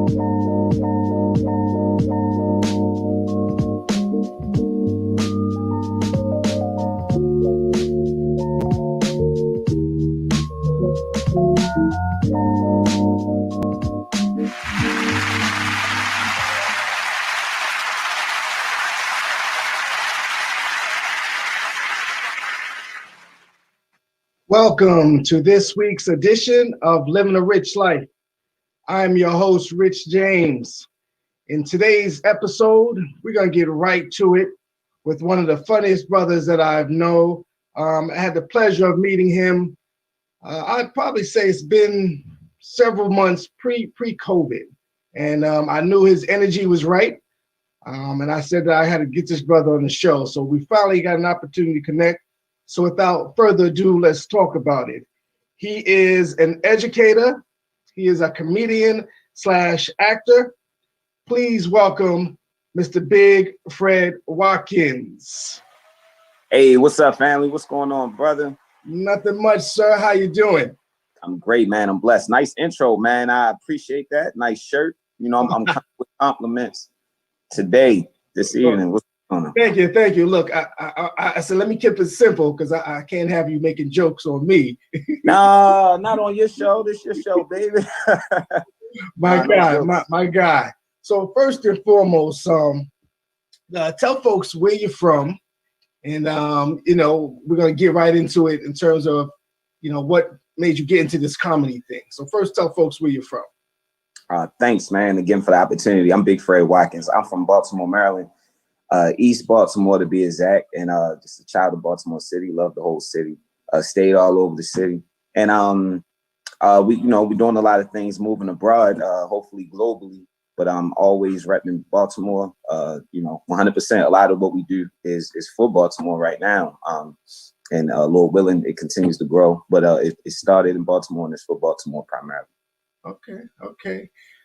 Welcome to this week's edition of Living a Rich Life. I'm your host, Rich James. In today's episode, we're going to get right to it with one of the funniest brothers that I know. I had the pleasure of meeting him. I'd probably say it's been several months pre-COVID. And I knew his energy was right. And I said that I had to get this brother on the show. So we finally got an opportunity to connect. So without further ado, let's talk about it. He is an educator. He is a comedian / actor. Please welcome Mr. Big Fred Watkins. Hey, what's up, family? What's going on, brother? Nothing much, sir. How you doing? I'm great, man. I'm blessed. Nice intro, man. I appreciate that. Nice shirt. You know, I'm coming with compliments today, this evening. What's going on? Thank you. Look, I said, let me keep it simple because I can't have you making jokes on me. No, not on your show. This your show, baby. My guy. So first and foremost, tell folks where you're from, and we're gonna get right into it in terms of what made you get into this comedy thing. So first, tell folks where you're from. Thanks, man, again for the opportunity. I'm Big Fred Watkins. I'm from Baltimore, Maryland, East Baltimore to be exact, and just a child of Baltimore City. Love the whole city. Stayed all over the city, and we're doing a lot of things, moving abroad, hopefully globally. But I'm always repping Baltimore. 100%. A lot of what we do is for Baltimore right now. And Lord willing, it continues to grow. But it started in Baltimore, and it's for Baltimore primarily. Okay.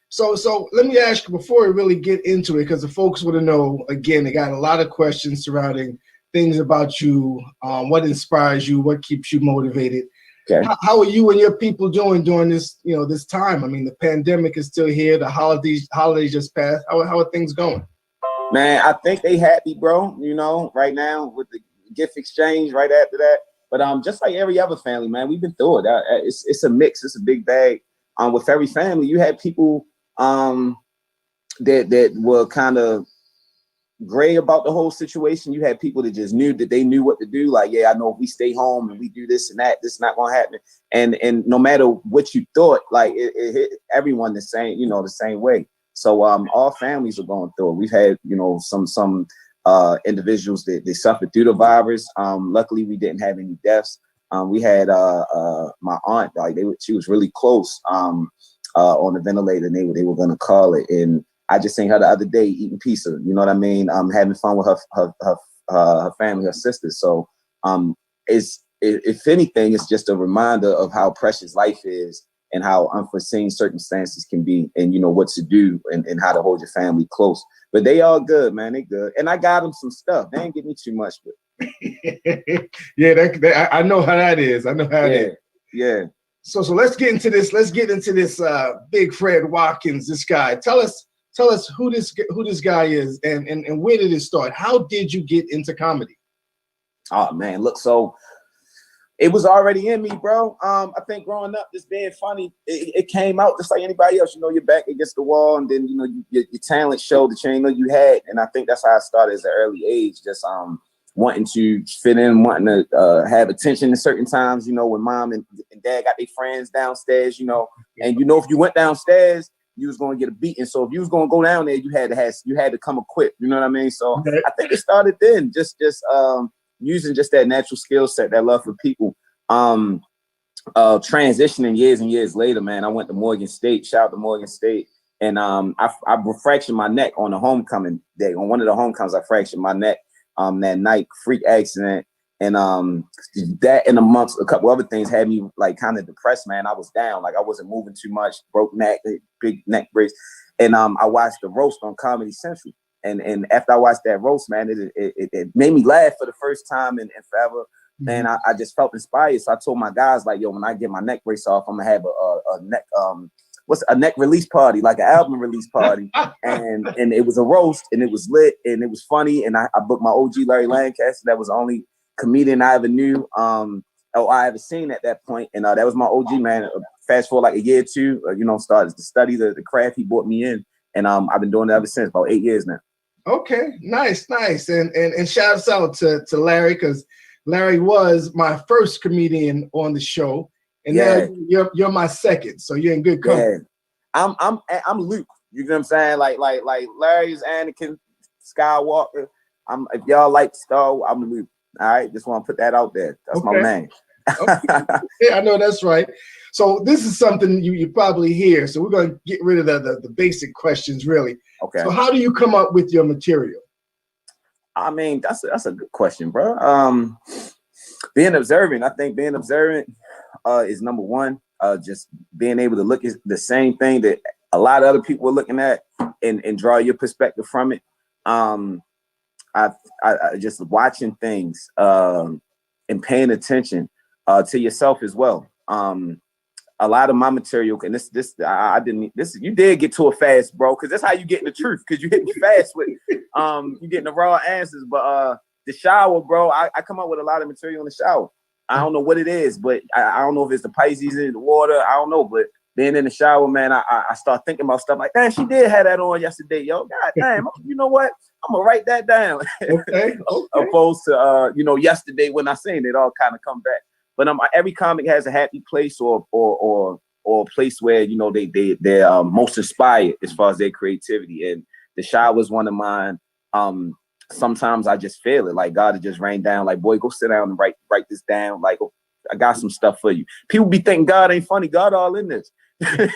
So let me ask you before we really get into it, because the folks want to know, again, they got a lot of questions surrounding things about you, what inspires you, what keeps you motivated. Okay. How are you and your people doing during this, this time? I mean, the pandemic is still here. The holidays just passed. How are things going? Man, I think they happy, bro. Right now with the gift exchange right after that. But just like every other family, man, we've been through it. It's a mix. It's a big bag. With every family, you had people that were kind of gray about the whole situation. You had people that just knew that they knew what to do. Like, yeah, I know if we stay home and we do this and that, this is not going to happen. And no matter what you thought, like it hit everyone the same, the same way. So all families are going through it. We've had, some individuals that they suffered through the virus. Luckily, we didn't have any deaths. We had my aunt, she was really close on the ventilator, and they were going to call it. And I just seen her the other day eating pizza, you know what I mean? Having fun with her family, her sisters. So if anything, it's just a reminder of how precious life is and how unforeseen circumstances can be, and what to do and how to hold your family close. But they all good, man. They good. And I got them some stuff. They ain't give me too much, but yeah, I know how that is. I know how it is. Yeah. So let's get into this. Let's get into this. Big Fred Watkins. This guy. Tell us who this guy is and where did it start? How did you get into comedy? Oh man, look, so it was already in me, bro. I think growing up, just being funny, it came out just like anybody else. You're back against the wall, and then your talent showed that you ain't know you had. And I think that's how I started as an early age, just wanting to fit in, wanting to have attention at certain times. When mom and dad got their friends downstairs, and if you went downstairs, you was gonna get a beating. So if you was gonna go down there, you had to come equipped. You know what I mean? So okay. I think it started then, just using just that natural skill set, that love for people. Transitioning years and years later, man, I went to Morgan State. Shout out to Morgan State. And I fractured my neck on the homecoming day. On one of the homecomings, I fractured my neck that night, freak accident. And that and amongst a couple other things had me like kind of depressed, man. I was down, like I wasn't moving too much, broke neck, big neck brace. And I watched the roast on Comedy Central. And after I watched that roast, man, it made me laugh for the first time in forever. Mm-hmm. And I just felt inspired. So I told my guys, like, yo, when I get my neck brace off, I'm gonna have a neck what's a neck release party, like an album release party, and it was a roast, and it was lit, and it was funny, and I booked my OG Larry Lancaster. That was the only comedian I ever knew, I ever seen at that point, and that was my OG, man. Fast forward like a year or two, started to study the craft. He brought me in, and I've been doing it ever since, about 8 years now. Okay, nice, and shouts out to Larry, because Larry was my first comedian on the show, and now you're my second, so you're in good company. Yeah. I'm Luke. You know what I'm saying? Like Larry's Anakin Skywalker. If y'all like Star Wars, I'm Luke. All right, just want to put that out there. That's my name. Okay. Yeah, I know that's right. So this is something you probably hear. So we're going to get rid of the basic questions, really. Okay. So how do you come up with your material? I mean, that's a good question, bro. Being observant. I think being observant is number one. Just being able to look at the same thing that a lot of other people are looking at and draw your perspective from it. I just watching things and paying attention to yourself as well. A lot of my material, and you did get to it fast, bro, because that's how you get in the truth, because you hit me fast with you getting the raw answers. But the shower, bro, I come up with a lot of material in the shower. I don't know what it is, but I don't know if it's the Pisces in the water. I don't know, but being in the shower, man, I start thinking about stuff like, damn, she did have that on yesterday, yo. God damn, you know what? I'm gonna write that down. Okay. Opposed to yesterday when I seen it all kind of come back. But every comic has a happy place or a place where they're most inspired as far as their creativity. And the shower was one of mine. Sometimes I just feel it, like God had just rained down, like, boy, go sit down and write this down. Like, oh, I got some stuff for you. People be thinking God ain't funny. God all in this.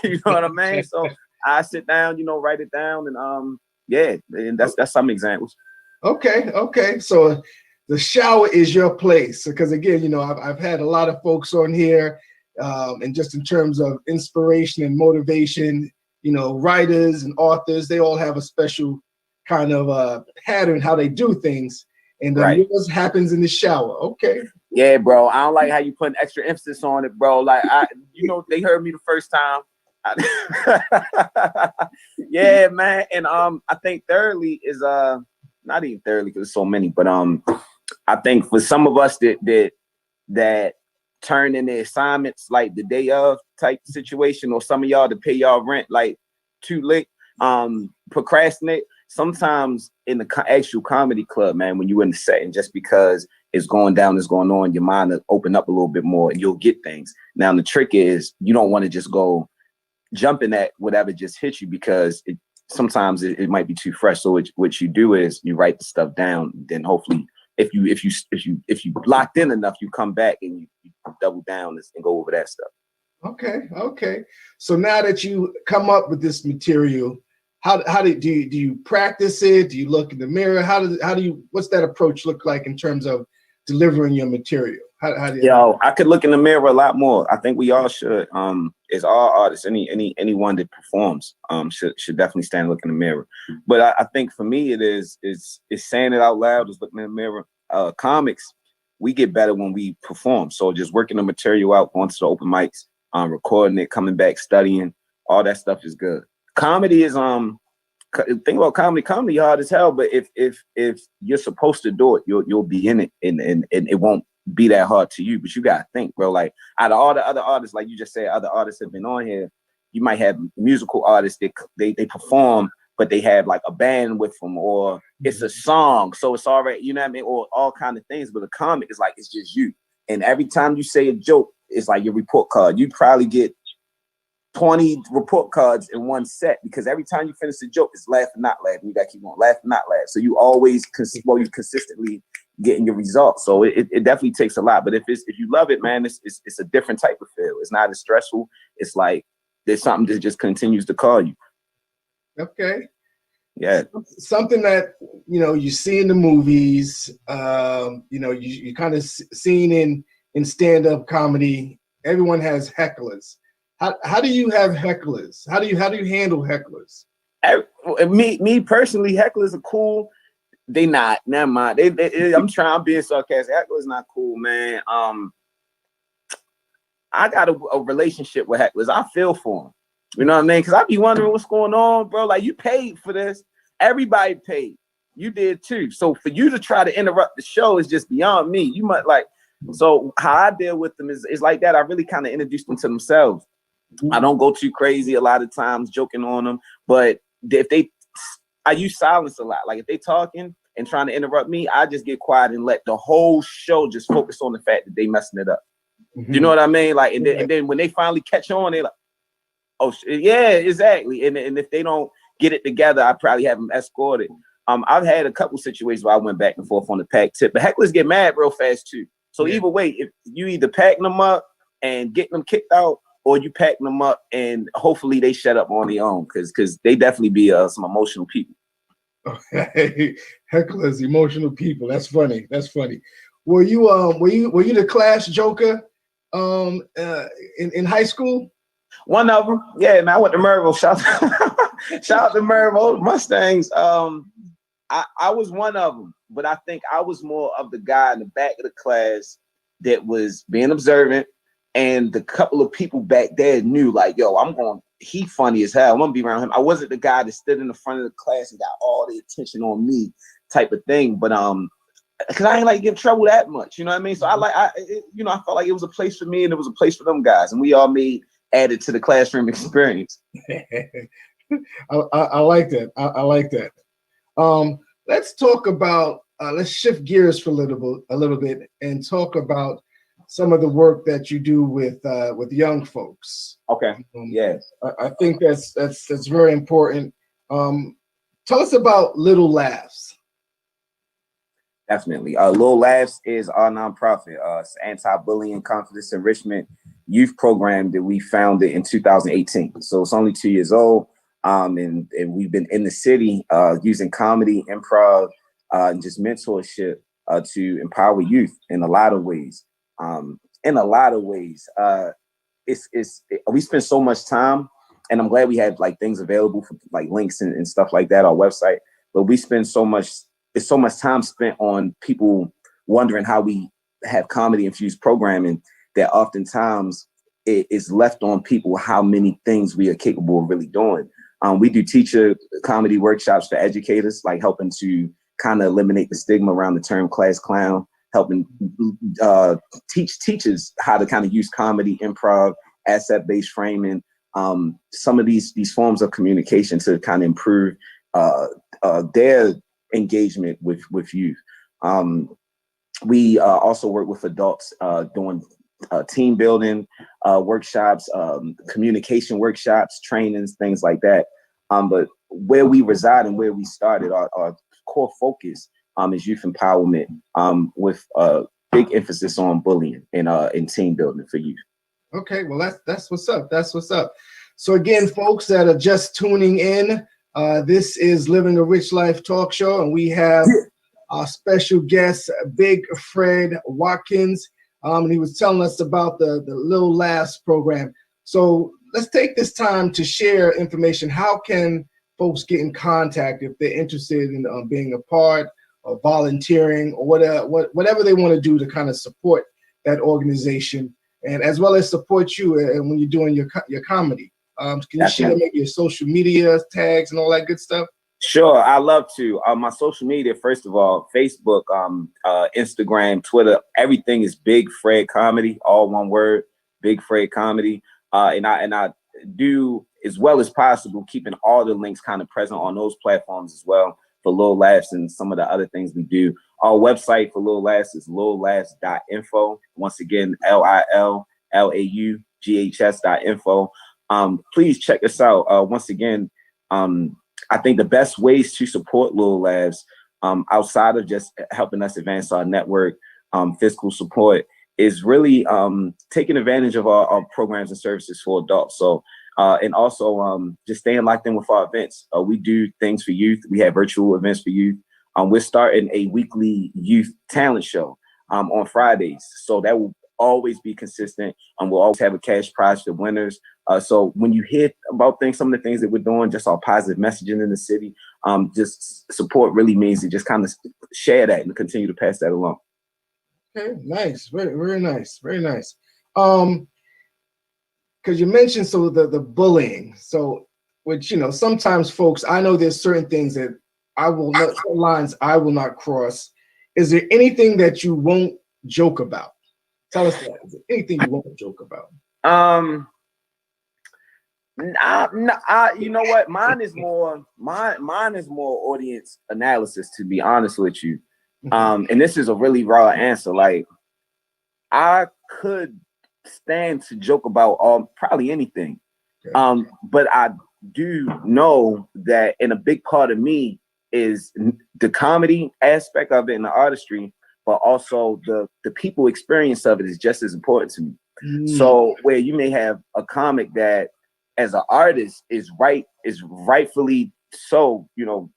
You know what I mean? So I sit down, write it down, and and that's some examples. Okay. So the shower is your place, because again, I've had a lot of folks on here, and just in terms of inspiration and motivation, writers and authors, they all have a special kind of pattern how they do things, and yours happens in the shower. Okay. Yeah, bro. I don't like how you put an extra emphasis on it, bro. Like they heard me the first time. Yeah, man. And I think thirdly is not even thirdly because there's so many, but I think for some of us that turn in the assignments like the day of type situation, or some of y'all to pay y'all rent like too late, procrastinate. Sometimes in the actual comedy club, man, when you're in the setting, just because it's going on, your mind will open up a little bit more and you'll get things. Now, the trick is you don't want to just go jumping at whatever just hits you, because sometimes it might be too fresh. So what you do is you write the stuff down. Then hopefully, if you locked in enough, you come back and you double down and go over that stuff. Okay. So now that you come up with this material, how do you practice it? Do you look in the mirror? What's that approach look like in terms of delivering your material? How do you? I could look in the mirror a lot more. I think we all should. As all artists, anyone that performs should definitely stand and look in the mirror. But I think for me it is saying it out loud, is looking in the mirror. Comics, we get better when we perform. So just working the material out, going to the open mics, recording it, coming back, studying, all that stuff is good. Comedy is think about comedy hard as hell, but if you're supposed to do it, you'll be in it, and it won't be that hard to you. But you gotta think, bro. Like, out of all the other artists, like you just said, other artists have been on here. You might have musical artists that they perform, but they have like a band with them, or it's a song, so it's already, you know what I mean, or all kind of things. But a comic is like, it's just you, and every time you say a joke, it's like your report card. You probably get 20 report cards in one set, because every time you finish the joke, it's laugh and not laugh. You gotta keep on laugh and not laugh. So you always you consistently getting your results. So it definitely takes a lot. But if you love it, man, it's a different type of feel. It's not as stressful. It's like there's something that just continues to call you. Okay. Yeah. Something that you see in the movies, you kind of seen in stand-up comedy. Everyone has hecklers. How do you have hecklers? How do you handle hecklers? Me personally, hecklers are cool. They not. Never mind. I'm being sarcastic. Hecklers not cool, man. I got a relationship with hecklers. I feel for them. You know what I mean? Because I be wondering what's going on, bro. Like, you paid for this. Everybody paid. You did too. So for you to try to interrupt the show is just beyond me. You might like, so how I deal with them is like that. I really kind of introduce them to themselves. I don't go too crazy a lot of times joking on them, but I use silence a lot. Like if they talking and trying to interrupt me, I just get quiet and let the whole show just focus on the fact that they messing it up. You know what I mean? Like, and then when they finally catch on, they like, oh yeah, exactly. And if they don't get it together, I probably have them escorted. I've had a couple situations where I went back and forth on the pack tip, but hecklers get mad real fast too. So either way, if you either packing them up and getting them kicked out, or you packing them up and hopefully they shut up on their own, because they definitely be some emotional people. Hecklers, emotional people. That's funny. That's funny. Were you the class joker in high school? One of them, yeah, man. I went to Maryville. Shout out to Maryville Mustangs. I was one of them, but I think I was more of the guy in the back of the class that was being observant, and the couple of people back there knew, like, yo, he funny as hell. I'm gonna be around him. I wasn't the guy that stood in the front of the class and got all the attention on me, type of thing. But because I ain't like give trouble that much, you know what I mean? So I felt like it was a place for me and it was a place for them guys, and we all added to the classroom experience. I like that. I like that. Let's talk about. Let's shift gears for a little bit and talk about some of the work that you do with young folks. Okay. Yeah. I think that's very important. Tell us about Little Laughs. Definitely. Little Laughs is our nonprofit, anti-bullying, confidence enrichment youth program that we founded in 2018. So it's only 2 years old. And we've been in the city using comedy, improv, and just mentorship to empower youth in a lot of ways. We spend so much time, and I'm glad we had like things available for like links and stuff like that, our website. But we spend so much time spent on people wondering how we have comedy infused programming that oftentimes it is left on people how many things we are capable of really doing. We do teacher comedy workshops for educators, like helping to kind of eliminate the stigma around the term class clown, helping teach teachers how to kind of use comedy, improv, asset-based framing, some of these forms of communication to kind of improve their engagement with youth. We also work with adults doing team building workshops, communication workshops, trainings, things like that. But where we reside and where we started, our core focus is youth empowerment, with a big emphasis on bullying and team building for youth. Okay, well that's what's up. That's what's up. So again, folks that are just tuning in, this is Living a Rich Life talk show, and we have our special guest, Big Fred Watkins, and he was telling us about the Little Laughs program. So let's take this time to share information. How can folks get in contact if they're interested in being a part or volunteering or whatever they want to do to kind of support that organization, and as well as support you and when you're doing your comedy? Can you share maybe your social media tags and all that good stuff? Sure, I love to. My social media, first of all, Facebook, Instagram, Twitter, everything is Big Fred Comedy, all one word, Big Fred Comedy. And I do, as well as possible, keeping all the links kind of present on those platforms as well for Little Laughs and some of the other things we do. Our website for Little Laughs is littlelaughs.info. Once again, LILLAUGHS.info. Please check us out. Once again, I think the best ways to support Little Laughs, outside of just helping us advance our network, fiscal support, is really taking advantage of our programs and services for adults. So, and also just staying locked in with our events. We do things for youth. We have virtual events for youth. We're starting a weekly youth talent show on Fridays. So that will always be consistent. We'll always have a cash prize for winners. So when you hear about some of the things that we're doing, just our positive messaging in the city, just support really means to just kind of share that and continue to pass that along. Okay, nice, very, very nice, very nice. because you mentioned the bullying. So, which sometimes folks, I know there's certain things that I will not lines I will not cross. Is there anything that you won't joke about? Tell us that. Is there anything you won't joke about? You know what? Mine is more audience analysis, to be honest with you. And this is a really raw answer. Like, I could stand to joke about probably anything. Okay. But I do know that, in a big part of me is the comedy aspect of it and the artistry, but also the people experience of it is just as important to me. So where you may have a comic that, as an artist, is rightfully so, to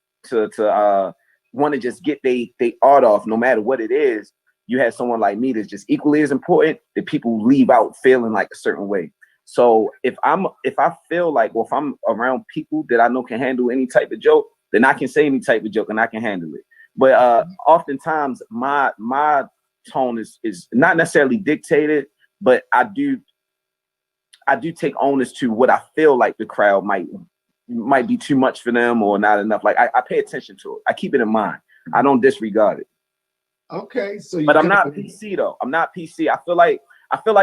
want to just get they art off, no matter what it is. You have someone like me that's just equally as important, that people leave out feeling like a certain way. So if I feel like, well, if I'm around people that I know can handle any type of joke, then I can say any type of joke and I can handle it. But oftentimes my tone is not necessarily dictated, but I do take onus to what I feel like the crowd might be too much for them or not enough. Like, I pay attention to it. I keep it in mind. I don't disregard it. Okay, but I'm not PC though. I'm not PC. I feel like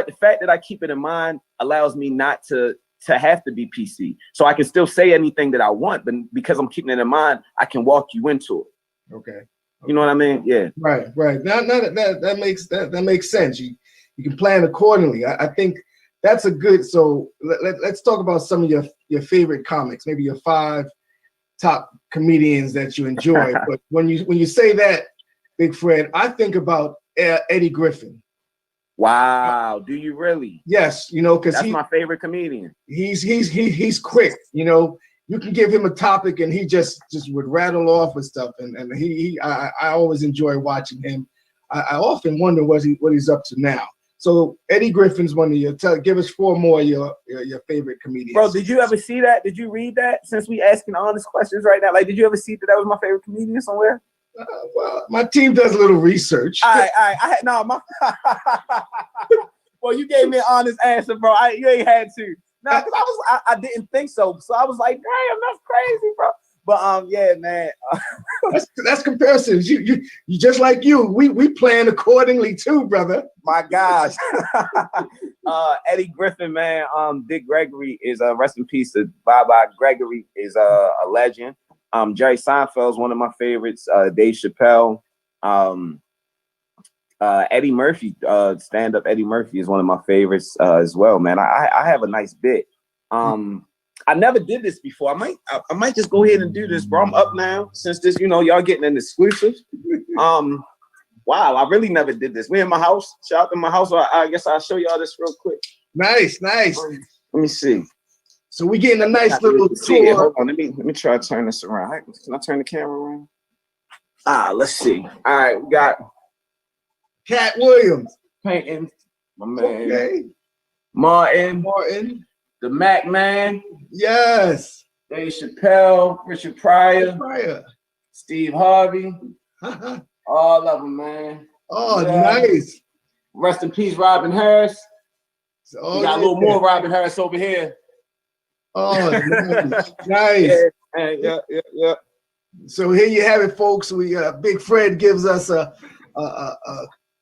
the fact that I keep it in mind allows me not to have to be PC. So I can still say anything that I want, but because I'm keeping it in mind, I can walk you into it. Okay. You know what I mean? Yeah. Right. Now that makes sense. You can plan accordingly. I think that's a good. So let's talk about some of your favorite comics. Maybe your 5 top comedians that you enjoy. But when you say that, Big Fred, I think about Eddie Griffin. Wow, do you really? Yes, because that's my favorite comedian. He's quick. You can give him a topic and he just would rattle off with stuff. And I always enjoy watching him. I often wonder what he's up to now. So Eddie Griffin's one of your. Give us 4 more of your favorite comedians. Bro, did you ever see that? Did you read that? Since we asking honest questions right now, like, did you ever see that was my favorite comedian somewhere? Well, my team does a little research. Well, you gave me an honest answer, bro. You ain't had to. No, because I didn't think so. So I was like, damn, that's crazy, bro. But yeah, man. that's comparisons. You just like you. We plan accordingly too, brother. My gosh. Eddie Griffin, man. Dick Gregory is rest in peace. Bye Gregory is a legend. Jerry Seinfeld is one of my favorites. Dave Chappelle, Eddie Murphy, stand-up Eddie Murphy is one of my favorites as well, man. I have a nice bit. I never did this before. I might just go ahead and do this, bro. I'm up now since this, y'all getting an exclusive. Wow, I really never did this. We in my house. Shout out to my house. I guess I'll show y'all this real quick. Nice. Let me see. So we getting a nice little tour. Hold on, let me try to turn this around. Can I turn the camera around? Let's see. All right, we got Cat Williams painting, my man. Okay. Martin, the Mac Man. Yes. Dave Chappelle, Richard Pryor, Steve Harvey. All of them, man. Oh, yeah. Nice. Rest in peace, Robin Harris. We got a little more Robin Harris over here. Oh, nice. Yeah. So here you have it, folks. We Big Fred gives us a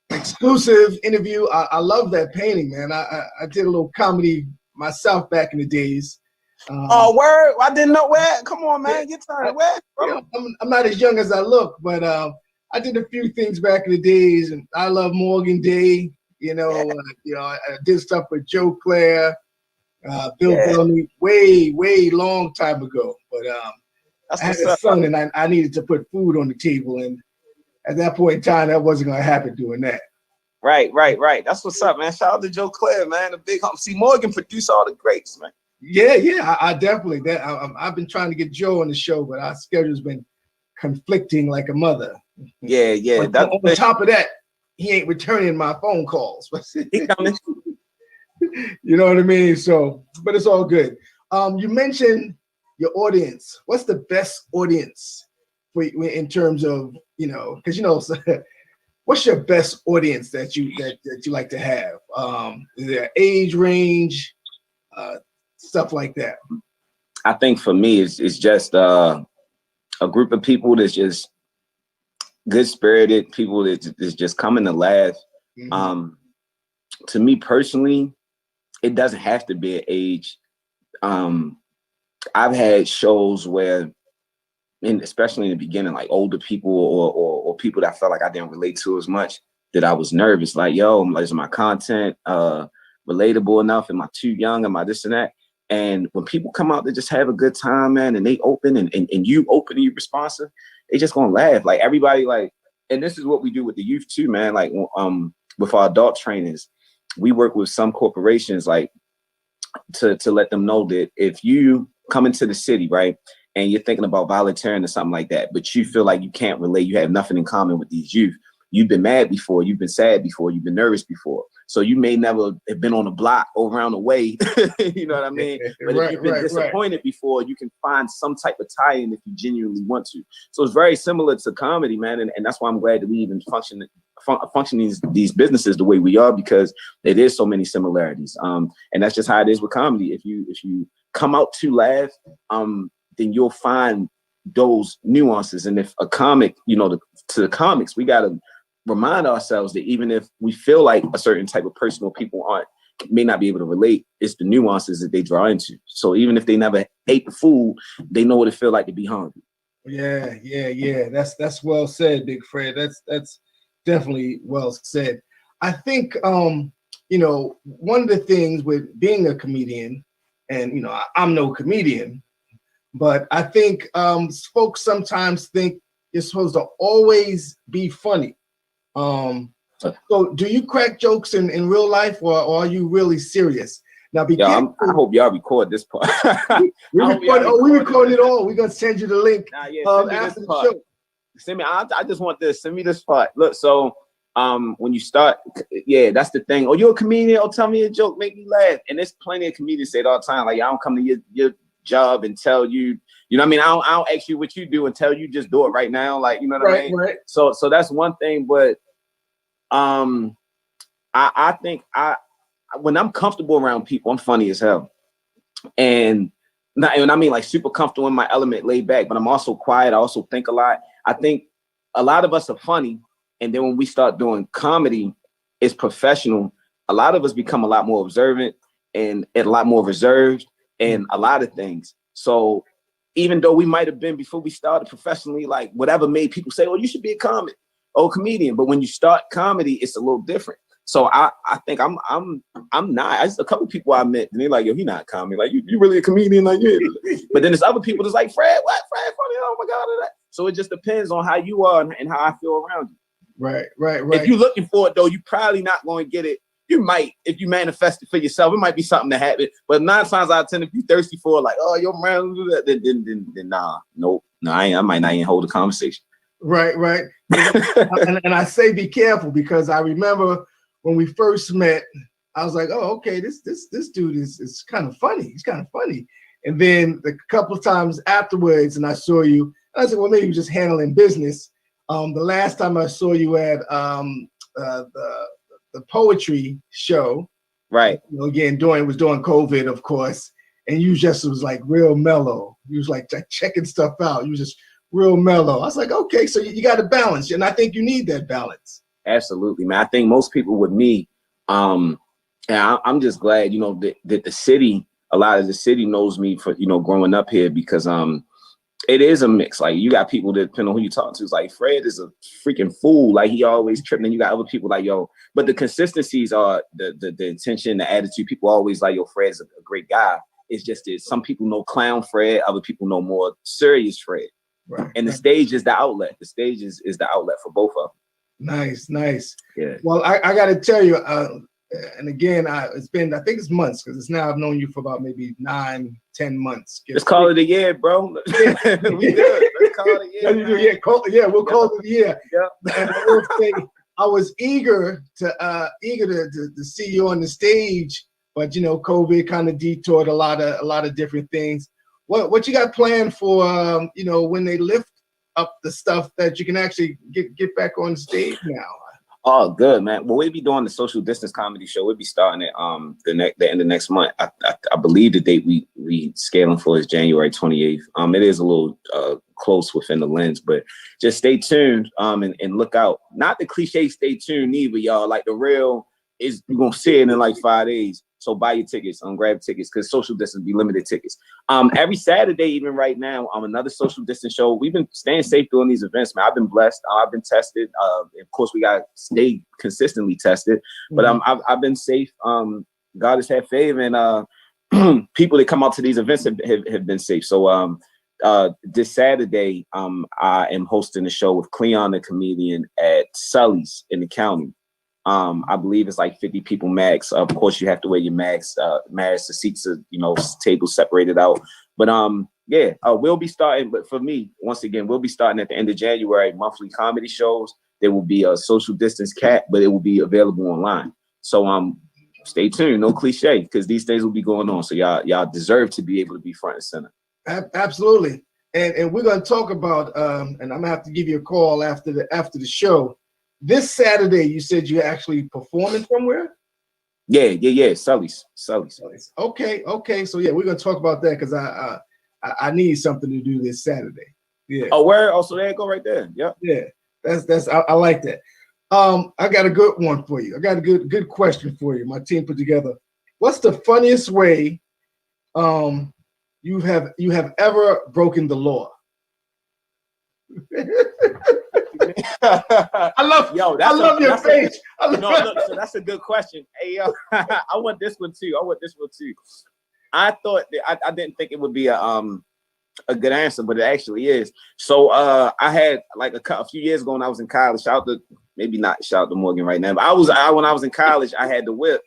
exclusive interview. I love that painting, man. I did a little comedy myself back in the days. Word! I didn't know where. Come on, man. Your turn. Where? I'm not as young as I look, but I did a few things back in the days, and I love Morgan Day. I did stuff with Joe Claire. Bill Bellamy, way long time ago. But I had a son, and I needed to put food on the table, and at that point in time, that wasn't going to happen doing that. Right. That's what's up, man. Shout out to Joe Claire, man. The big hump. See, Morgan produced all the greats, man. Yeah. I definitely. I've been trying to get Joe on the show, but our schedule's been conflicting like a mother. Yeah. On top of that, he ain't returning my phone calls. He coming. You know what I mean? So, but it's all good. You mentioned your audience. What's the best audience for you in terms of, because what's your best audience that you like to have? Is there age range? stuff like that? I think for me, it's just a group of people that's just good spirited, people that is just coming to laugh. Mm-hmm. To me personally, it doesn't have to be an age. I've had shows where, and especially in the beginning, like older people or people that I felt like I didn't relate to as much, that I was nervous. Like, yo, is my content relatable enough? Am I too young? Am I this and that? And when people come out to just have a good time, man, and they open and you open and you responsive, they just gonna laugh. Like everybody, like, and this is what we do with the youth too, man. Like with our adult trainers, we work with some corporations like to let them know that if you come into the city, right, and you're thinking about volunteering or something like that, but you feel like you can't relate, you have nothing in common with these youth. You've been mad before, you've been sad before, you've been nervous before. So you may never have been on the block or around the way, you know what I mean? But if you've been disappointed before, you can find some type of tie-in if you genuinely want to. So it's very similar to comedy, man. And that's why I'm glad that we even function these businesses the way we are, because it is so many similarities. And that's just how it is with comedy. If you come out to laugh, then you'll find those nuances. And if a comic, to the comics, we got to remind ourselves that even if we feel like a certain type of person or people may not be able to relate, it's the nuances that they draw into. So even if they never ate the food, they know what it feels like to be hungry. Yeah. That's well said, Big Fred. That's definitely well said. I think one of the things with being a comedian, and I'm no comedian, but I think folks sometimes think you're supposed to always be funny. So do you crack jokes in real life, or are you really serious? Now, I hope y'all record this part. we record it all. We're gonna send you the link after the show. Send me. I just want this. Send me this part. Look, so when you start, that's the thing. Oh, you're a comedian. Oh, tell me a joke, make me laugh. And there's plenty of comedians say it all the time. Like, I don't come to your job and tell you, you know what I mean? I don't ask you what you do and tell you just do it right now. Like, you know what I mean? Right. So that's one thing. But I think when I'm comfortable around people, I'm funny as hell. And I mean like super comfortable in my element, laid back, but I'm also quiet. I also think a lot. I think a lot of us are funny. And then when we start doing comedy, it's professional. A lot of us become a lot more observant and a lot more reserved and a lot of things. So even though we might have been, before we started professionally, like whatever made people say, oh, you should be a comic or a comedian. But when you start comedy, it's a little different. So I think I'm not. A couple people I met and they're like, yo, he not comedy. Like, you really a comedian? Like, yeah. But then there's other people that's like, Fred, what? Fred funny? Oh my God. So it just depends on how you are and how I feel around you. Right. If you're looking for it though, you're probably not going to get it. You might, if you manifest it for yourself, it might be something to happen. But 9 times out of 10, if you're thirsty for it, like, oh, your man do that, then nah, nope. No, I might not even hold a conversation. Right. and I say be careful, because I remember when we first met, I was like, oh, okay, this dude is kind of funny. He's kind of funny. And then a couple of times afterwards, and I saw you, and I said, well, maybe you're just handling business. The last time I saw you at the poetry show, right? Again, was during COVID, of course, and you just was like real mellow. You was like checking stuff out. You was just real mellow. I was like, okay, so you got a balance, and I think you need that balance. Absolutely, man. I think most people with me, and I'm just glad, that the city, a lot of the city knows me for, growing up here, because it is a mix. Like, you got people that, depending on who you talk to, it's like, Fred is a freaking fool. Like, he always tripping. And you got other people like, yo, but the consistencies are the intention, the attitude. People always like, yo, Fred's a great guy. It's just that some people know clown Fred, other people know more serious Fred. Right. And the stage is the outlet. The stage is the outlet for both of them. Nice. Yeah. Well, I got to tell you, and again, it's been, I think it's months, because it's now I've known you for about maybe 9-10 months. Let's call it a year, bro. Yeah. We good. Let's call it a year. We'll call it a year. Yeah. And I will say, I was eager to see you on the stage, but COVID kind of detoured a lot of different things. What you got planned for when they lift up the stuff that you can actually get back on stage now? Oh, good, man. Well, we'll be doing the social distance comedy show. We'll be starting it the end of next month. I I believe the date we scaling for is January 28th. It is a little close within the lens, but just stay tuned and look out. Not the cliche stay tuned either, y'all. Like the real is you're gonna see it in like 5 days. So buy your tickets, grab tickets, because social distance be limited tickets. Every Saturday, even right now, another social distance show. We've been staying safe doing these events, man. I've been blessed. I've been tested. Of course, we got to stay consistently tested, but I've been safe. God has had favor, and people that come out to these events have been safe. So this Saturday, I am hosting a show with Cleon, the comedian, at Sully's in the county. I believe it's like 50 people max. Of course, you have to wear your mask. The seats are, tables separated out. But we'll be starting. But for me, once again, we'll be starting at the end of January, monthly comedy shows. There will be a social distance cap, but it will be available online. So stay tuned. No cliche, because these things will be going on. So y'all deserve to be able to be front and center. Absolutely. And we're going to talk about, and I'm gonna have to give you a call after the show. This Saturday, you said you're actually performing somewhere? Yeah. Sully's. Okay. So yeah, we're gonna talk about that because I need something to do this Saturday. Yeah. Oh, where? Oh, so there you go, right there. Yep. Yeah. That's I like that. I got a good one for you. I got a good question for you. My team put together. What's the funniest way you have ever broken the law? I love your face. So that's a good question. Hey, yo, I want this one too. I thought that I didn't think it would be a good answer, but it actually is. So I had like a few years ago when I was in college. Maybe not shout out to Morgan right now, but when I was in college, I had the whip,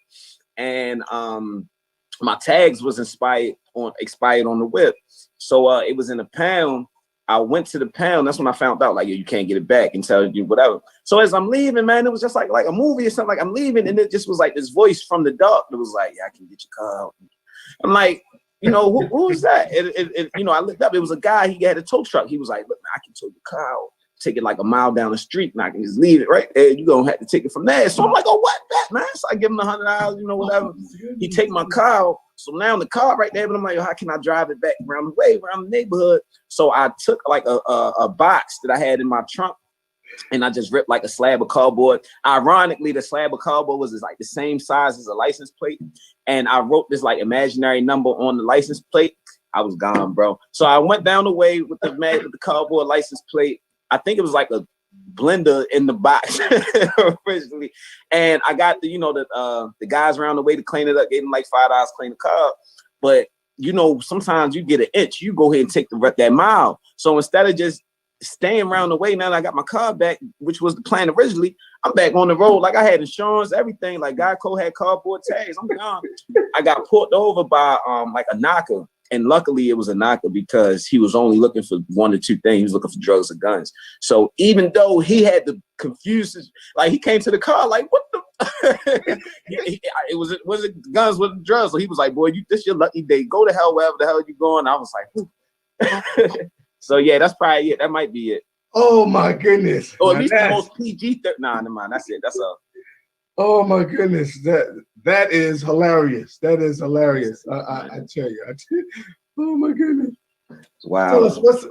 and my tags was expired on the whip. So it was in a pound. I went to the pound. That's when I found out, like, you can't get it back and tell you whatever. So as I'm leaving, man, it was just like a movie or something. Like I'm leaving, and it just was like this voice from the dark that was like, "Yeah, I can get your car out." I'm like, who was that? I looked up. It was a guy. He had a tow truck. He was like, "Look, man, I can tow your car out. Take it like a mile down the street, and I can just leave it right there. You gonna have to take it from there." So I'm like, "Oh, what that, man?" So I give him $100, whatever. He take my car out. So now the car right there, but I'm like, how can I drive it back around the neighborhood? So I took like a box that I had in my trunk, and I just ripped like a slab of cardboard. Ironically, the slab of cardboard was like the same size as a license plate, and I wrote this like imaginary number on the license plate. I was gone, bro. So I went down the way with the cardboard license plate. I think it was like a blender in the box originally, and I got the guys around the way to clean it up, gave them like $5 clean the car up. But sometimes you get an inch, you go ahead and take that mile. So instead of just staying around the way, now that I got my car back, which was the plan originally, I'm back on the road. Like I had insurance, everything. Like Geico had cardboard tags. I'm gone. I got pulled over by like a knocker. And luckily it was a knocker because he was only looking for one or two things. He was looking for drugs or guns. So even though he had the confusion, like he came to the car like, what the? it was guns with drugs. So he was like, boy, this your lucky day. Go to hell wherever the hell you going. I was like, so yeah, that's probably it. That might be it. Oh my goodness. Or at least the most PG. Nah, never mind. That's it. That's all. Oh my goodness, that is hilarious. That is hilarious. I tell you. Oh my goodness. Wow. Tell us what's.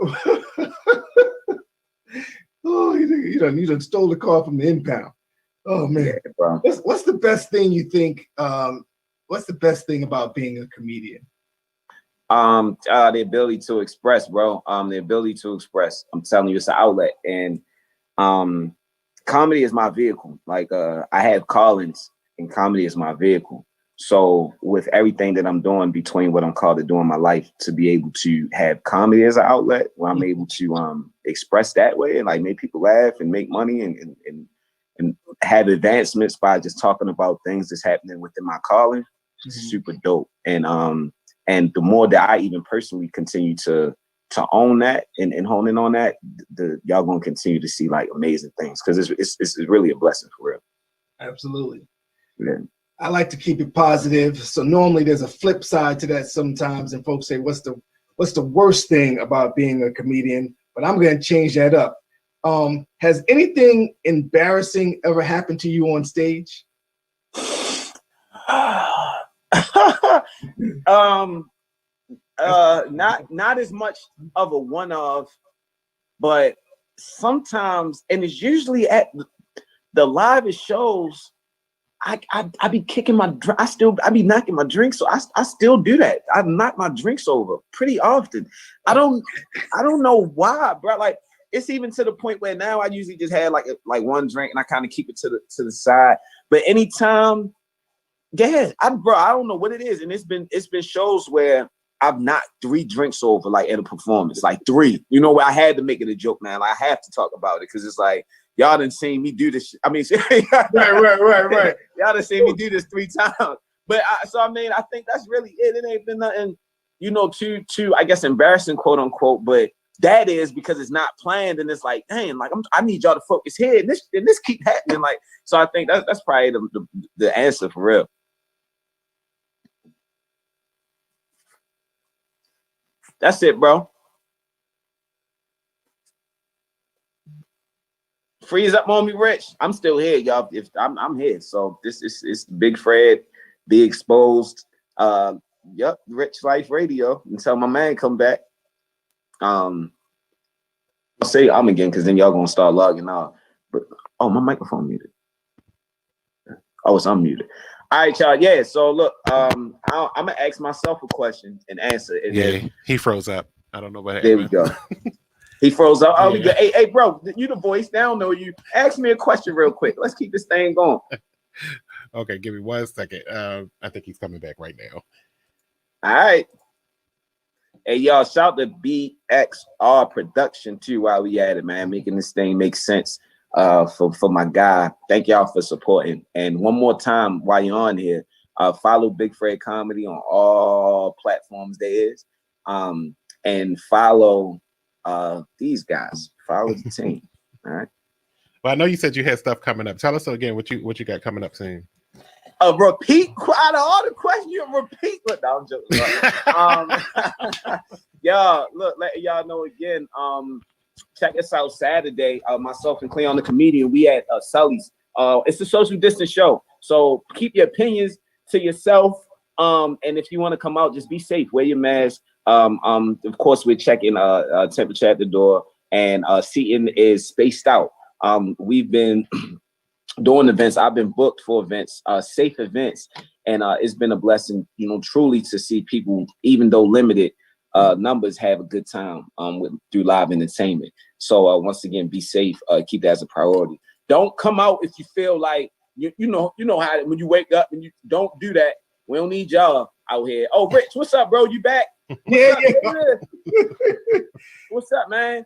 Oh, you done stole the car from the impound. Oh man, yeah, bro. What's the best thing you think? What's the best thing about being a comedian? The ability to express, bro. The ability to express. I'm telling you, it's an outlet, and comedy is my vehicle. Like I have callings, and comedy is my vehicle. So with everything that I'm doing between what I'm called to do in my life, to be able to have comedy as an outlet where I'm able to express that way and like make people laugh and make money and have advancements by just talking about things that's happening within my calling, super dope. And the more that I even personally continue to own that and hone in on that, y'all gonna continue to see like amazing things because it's really a blessing for real. Absolutely. Yeah. I like to keep it positive. So normally there's a flip side to that sometimes, and folks say, what's the worst thing about being a comedian? But I'm gonna change that up. Has anything embarrassing ever happened to you on stage? Not as much of a one-off, but sometimes, and it's usually at the livest shows. I be kicking I be knocking my drinks, so I still do that. I knock my drinks over pretty often. I don't know why, bro. Like, it's even to the point where now I usually just have like one drink and I kind of keep it to the side. But anytime, yeah, I don't know what it is, and it's been shows where I've knocked 3 drinks over, like at a performance, like 3. You know, where I had to make it a joke now. Like, I have to talk about it because it's like, y'all done seen me do this. I mean, right. Y'all done seen me do this 3 times. But I think that's really it. It ain't been nothing, too, I guess, embarrassing, quote unquote. But that is because it's not planned, and it's like, dang, like I need y'all to focus here, and this keep happening. Like, so I think that's probably the answer for real. That's it, bro. Freeze up on me, Rich. I'm still here, y'all. If I'm here, so this is Big Fred, Be Exposed. Yep, Rich Life Radio until my man come back. I'll say I'm again because then y'all gonna start logging out. But my microphone muted. Oh, it's unmuted. All right, y'all. Yeah. So look, I'm gonna ask myself a question and answer. And he froze up. I don't know what happened. There we go. He froze up. Oh, yeah. Hey, bro, you the voice. They don't know you. Ask me a question real quick. Let's keep this thing going. Okay, give me 1 second. I think he's coming back right now. All right. Hey, y'all, shout to BXR Production too while we at it, man. Making this thing make sense for my guy. Thank y'all for supporting. And one more time while you're on here, follow Big Fred Comedy on all platforms there is. And follow these guys. Follow the team. All right. Well, I know you said you had stuff coming up. Tell us again what you got coming up soon. Repeat out of all the questions. You repeat. Look, no, I'm joking. Y'all, look, let y'all know again. Check us out Saturday. Myself and Cleon the comedian. We at Sully's. It's a social distance show, so keep your opinions to yourself. And if you want to come out, just be safe. Wear your mask. Of course, we're checking temperature at the door, and seating is spaced out. We've been doing events. I've been booked for events, safe events, and it's been a blessing, truly to see people, even though limited numbers, have a good time through live entertainment. So once again, be safe. Keep that as a priority. Don't come out if you feel like you know how when you wake up and you don't do that. We don't need y'all out here. Oh, Rich, what's up, bro? You back? Yeah. What's up, man?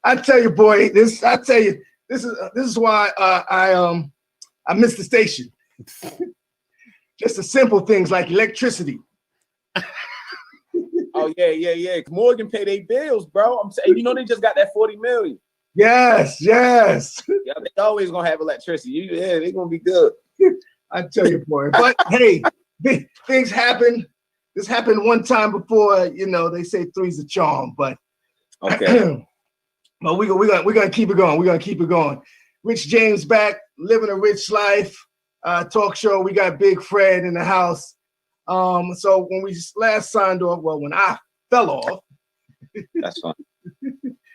I tell you, boy, this is why I missed the station. Just the simple things like electricity. Oh yeah. Morgan pay their bills, bro. I'm saying, they just got that 40 million. Yes. Yeah, they always gonna have electricity. They're gonna be good. I tell you, boy. But hey, things happen. This happened one time before. They say 3's a charm, but okay. But we're gonna keep it going. We're gonna keep it going. Rich James back, living a rich life. Talk show. We got Big Fred in the house. So when we last signed off, when I fell off, that's fine.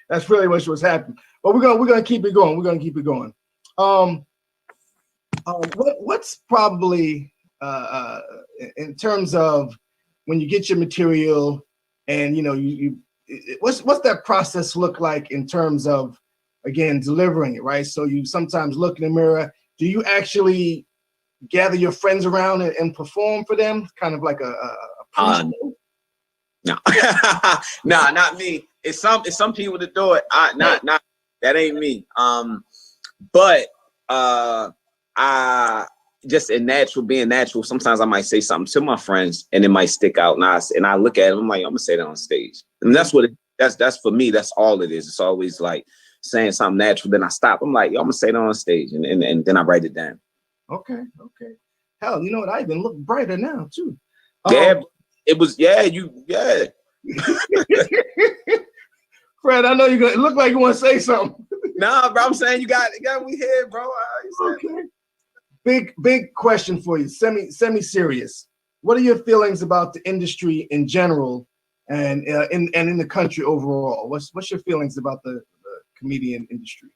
That's really what was happening. But we're gonna keep it going. We're gonna keep it going. What's probably in terms of when you get your material and what's that process look like in terms of, again, delivering it, right? So you sometimes look in the mirror. Do you actually gather your friends around and perform for them, kind of like a no, no, not me. It's some people that do it. Not that ain't me. But I just being natural. Sometimes I might say something to my friends and it might stick out, and I look at them. I'm like, I'm gonna say that on stage, and that's what that's for me. That's all it is. It's always like saying something natural. Then I stop. I'm like, yo, I'm gonna say that on stage, and then I write it down. Okay. Hell, you know what? I even look brighter now too. Yeah, it was. Yeah. Fred, I know you're gonna look like you want to say something. Nah, bro. I'm saying you got we here, bro. Okay. Big question for you. Semi serious. what are your feelings about the industry in general and in the country overall? What's your feelings about the comedian industry?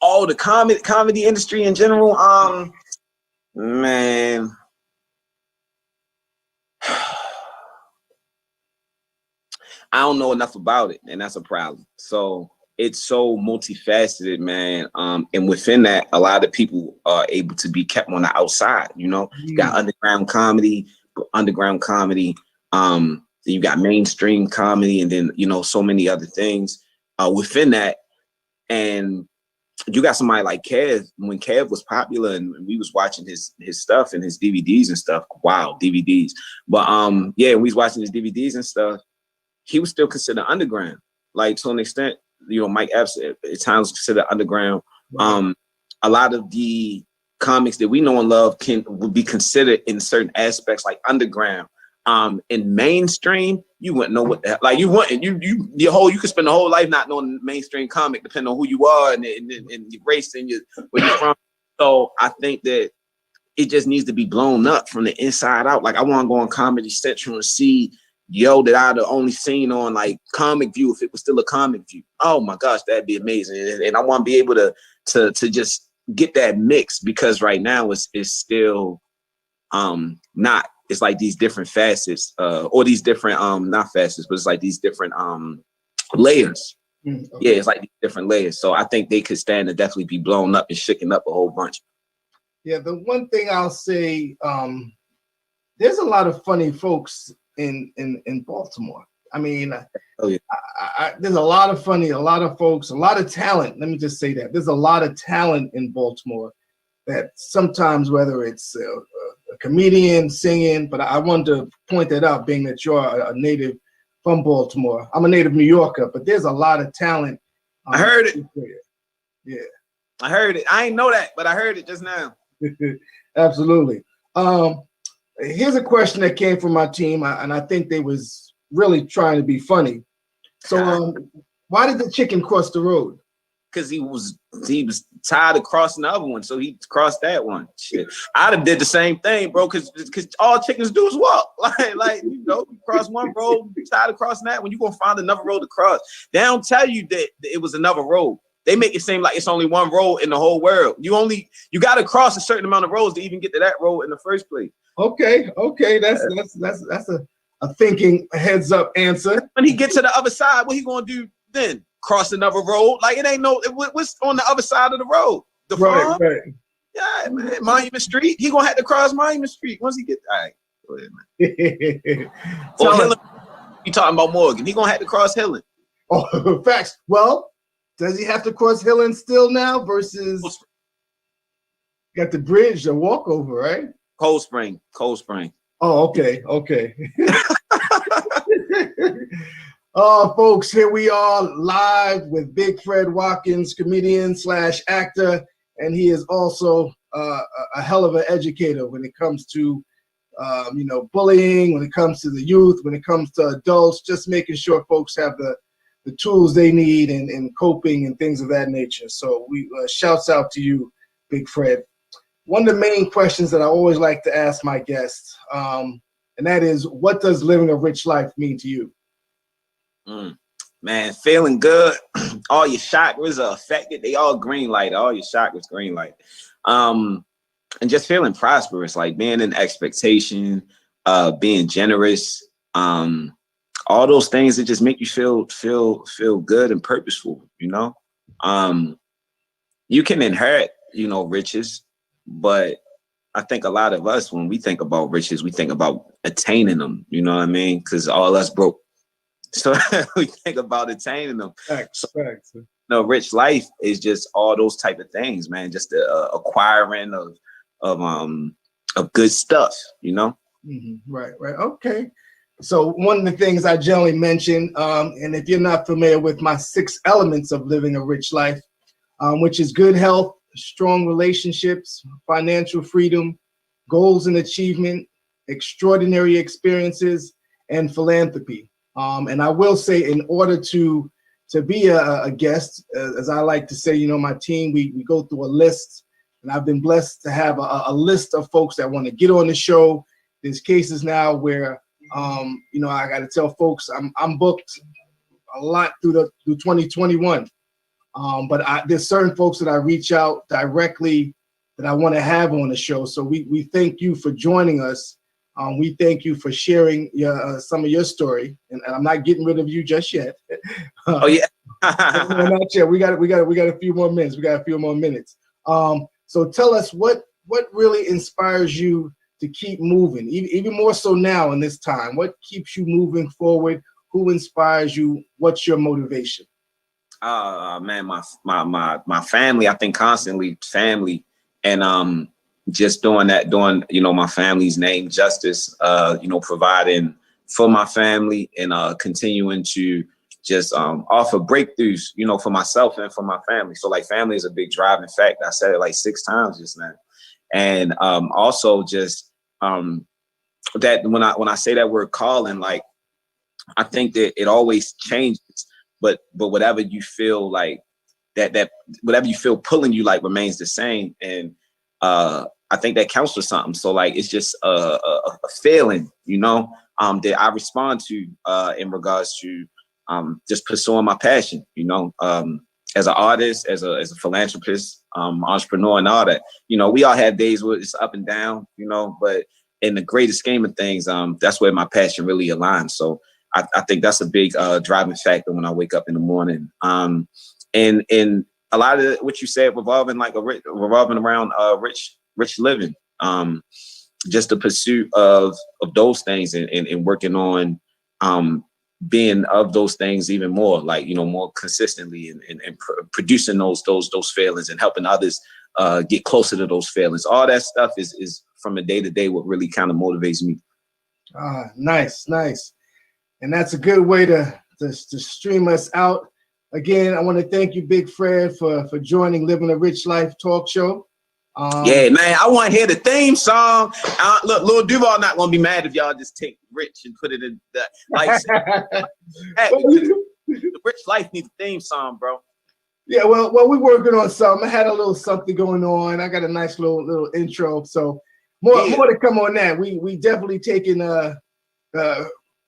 Oh, the comedy industry in general. Man, I don't know enough about it, and that's a problem. So it's so multifaceted, man. And within that, a lot of people are able to be kept on the outside. You know, you got underground comedy. Then you got mainstream comedy, and then so many other things within that. And you got somebody like Kev. When Kev was popular, and we was watching his stuff and his DVDs and stuff. Wow, DVDs. But yeah, we was watching his DVDs and stuff. He was still considered underground, like to an extent. Mike Epps at times considered underground. Right. A lot of the comics that we know and love would be considered in certain aspects like underground. In mainstream, you wouldn't know what the hell. Like you wouldn't. You could spend the whole life not knowing mainstream comic, depending on who you are and your race and where you're from. So I think that it just needs to be blown up from the inside out. Like I want to go on Comedy Central and see that I'd have only seen on like Comic View if it was still a Comic View. Oh my gosh, that'd be amazing. And I want to be able to just get that mix, because right now it's still not. It's like these different facets, or these different not facets, but it's like these different layers. Okay. Yeah, it's like these different layers. So I think they could stand to definitely be blown up and shaken up a whole bunch. Yeah, the one thing I'll say, there's a lot of funny folks in Baltimore. I mean, there's a lot of folks, a lot of talent. Let me just say that there's a lot of talent in Baltimore that sometimes, whether it's a comedian singing, but I wanted to point that out, being that you're a native from Baltimore. I'm a native New Yorker, but there's a lot of talent. I heard it. Yeah, I heard it. I ain't know that, but I heard it just now. Absolutely. Here's a question that came from my team, and I think they was really trying to be funny. So, why did the chicken cross the road? Because he was tired of crossing the other one, so he crossed that one. Shit, I'd have did the same thing, bro. Because all chickens do is walk. Like you cross one road, you tired of crossing that one, you gonna find another road to cross. They don't tell you that it was another road. They make it seem like it's only one road in the whole world. You got to cross a certain amount of roads to even get to that road in the first place. Okay, that's a thinking heads up answer. When he gets to the other side, what he gonna do then? Cross another road? Like it ain't what's on the other side of the road? The farm? Right. Yeah, man. Monument Street. He gonna have to cross Monument Street once he gets. All right, go ahead, man. Or Hillen. You talking about Morgan? He gonna have to cross Hillen. Oh, facts. Well, does he have to cross Hillen still now versus got the bridge, the walkover, right? Cold Spring. Oh, okay. Folks, here we are live with Big Fred Watkins, comedian / actor, and he is also a hell of an educator when it comes to bullying, when it comes to the youth, when it comes to adults, just making sure folks have the tools they need in coping and things of that nature. So we shouts out to you, Big Fred. One of the main questions that I always like to ask my guests, and that is, what does living a rich life mean to you? Man, feeling good. All your chakras are affected. They all green light. All your chakras green light. And just feeling prosperous, like being in expectation, being generous, all those things that just make you feel good and purposeful. You can inherit, riches, but I think a lot of us, when we think about riches, we think about attaining them. You know what I mean? Because all us broke. So we think about attaining them. Facts. Rich life is just all those type of things, man. Just the acquiring of good stuff, Mm-hmm. Right. Okay. So one of the things I generally mention, and if you're not familiar with my 6 elements of living a rich life, which is good health, strong relationships, financial freedom, goals and achievement, extraordinary experiences, and philanthropy. And I will say, in order to be a guest, as I like to say, my team, we go through a list, and I've been blessed to have a list of folks that want to get on the show There's cases now where, I got to tell folks I'm booked a lot through 2021. But there's certain folks that I reach out directly that I want to have on the show. So we thank you for joining us. We thank you for sharing some of your story, and I'm not getting rid of you just yet. Oh yeah, no, not yet. We got a few more minutes. So tell us what really inspires you to keep moving, even more so now in this time. What keeps you moving forward? Who inspires you? What's your motivation? Man, my family. I think constantly family, and just doing my family's name justice. Providing for my family and continuing to just offer breakthroughs, for myself and for my family. So like family is a big driving factor. I said it like 6 times just now, and also just that when I say that word calling, like I think that it always changes. But whatever you feel like that whatever you feel pulling you like remains the same, and I think that counts for something. So like it's just a feeling, that I respond to in regards to just pursuing my passion, as an artist, as a philanthropist, entrepreneur, and all that. We all have days where it's up and down, but in the greater scheme of things, that's where my passion really aligns. So I think that's a big driving factor when I wake up in the morning. And a lot of what you said revolving around rich living, just the pursuit of those things and working on being of those things even more, like more consistently and producing those feelings and helping others get closer to those feelings. All that stuff is from the day to day what really kind of motivates me. Nice. And that's a good way to stream us out. Again, I want to thank you, Big Fred, for joining Living a Rich Life talk show. Yeah, man, I want to hear the theme song. Look, Lil Duval not going to be mad if y'all just take Rich and put it in that. Like, the Rich Life needs a theme song, bro. Yeah, well, we're working on something. I had a little something going on. I got a nice little intro. So more to come on that. We definitely taking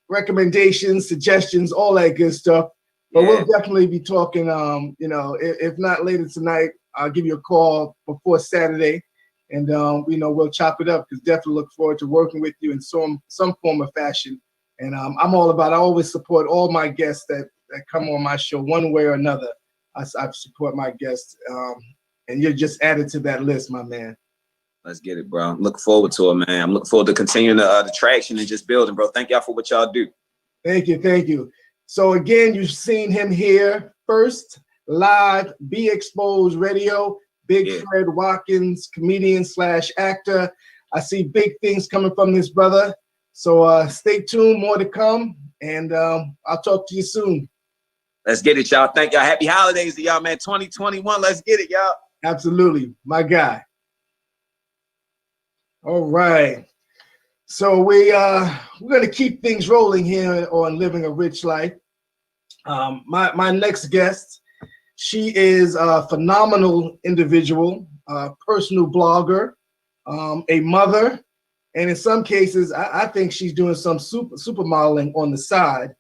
recommendations, suggestions, all that good stuff. But we'll definitely be talking, if not later tonight, I'll give you a call before Saturday, and we'll chop it up, because definitely look forward to working with you in some form of fashion. And I always support all my guests that come on my show one way or another. I support my guests, and you're just added to that list, my man. Let's get it, bro. I'm looking forward to it, man. I'm looking forward to continuing the traction and just building, bro. Thank y'all for what y'all do. Thank you. So again, you've seen him here first, live, Be Exposed Radio, Big Fred Watkins, comedian / actor. I see big things coming from this brother. So stay tuned, more to come, and I'll talk to you soon. Let's get it, y'all. Thank y'all. Happy holidays to y'all, man. 2021. Let's get it, y'all. Absolutely, my guy. All right. So we're going to keep things rolling here on Living a Rich Life. My next guest, she is a phenomenal individual, personal blogger, a mother, and in some cases, I think she's doing some supermodeling on the side.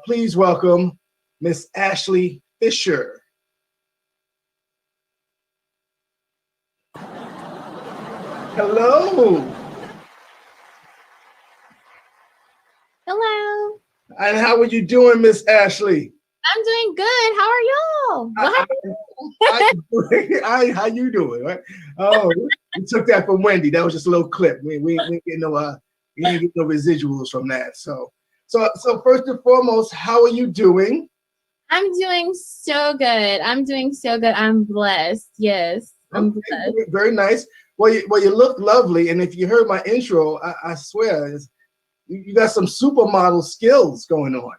Please welcome Miss Ashley Fisher. Hello. Hello. And how are you doing, Miss Ashley? I'm doing good. How are y'all? How you doing? Right? Oh, we took that from Wendy. That was just a little clip. We didn't get no residuals from that. So first and foremost, how are you doing? I'm doing so good. I'm blessed. Yes, I'm blessed. Very nice. Well, you look lovely, and if you heard my intro, I swear you got some supermodel skills going on.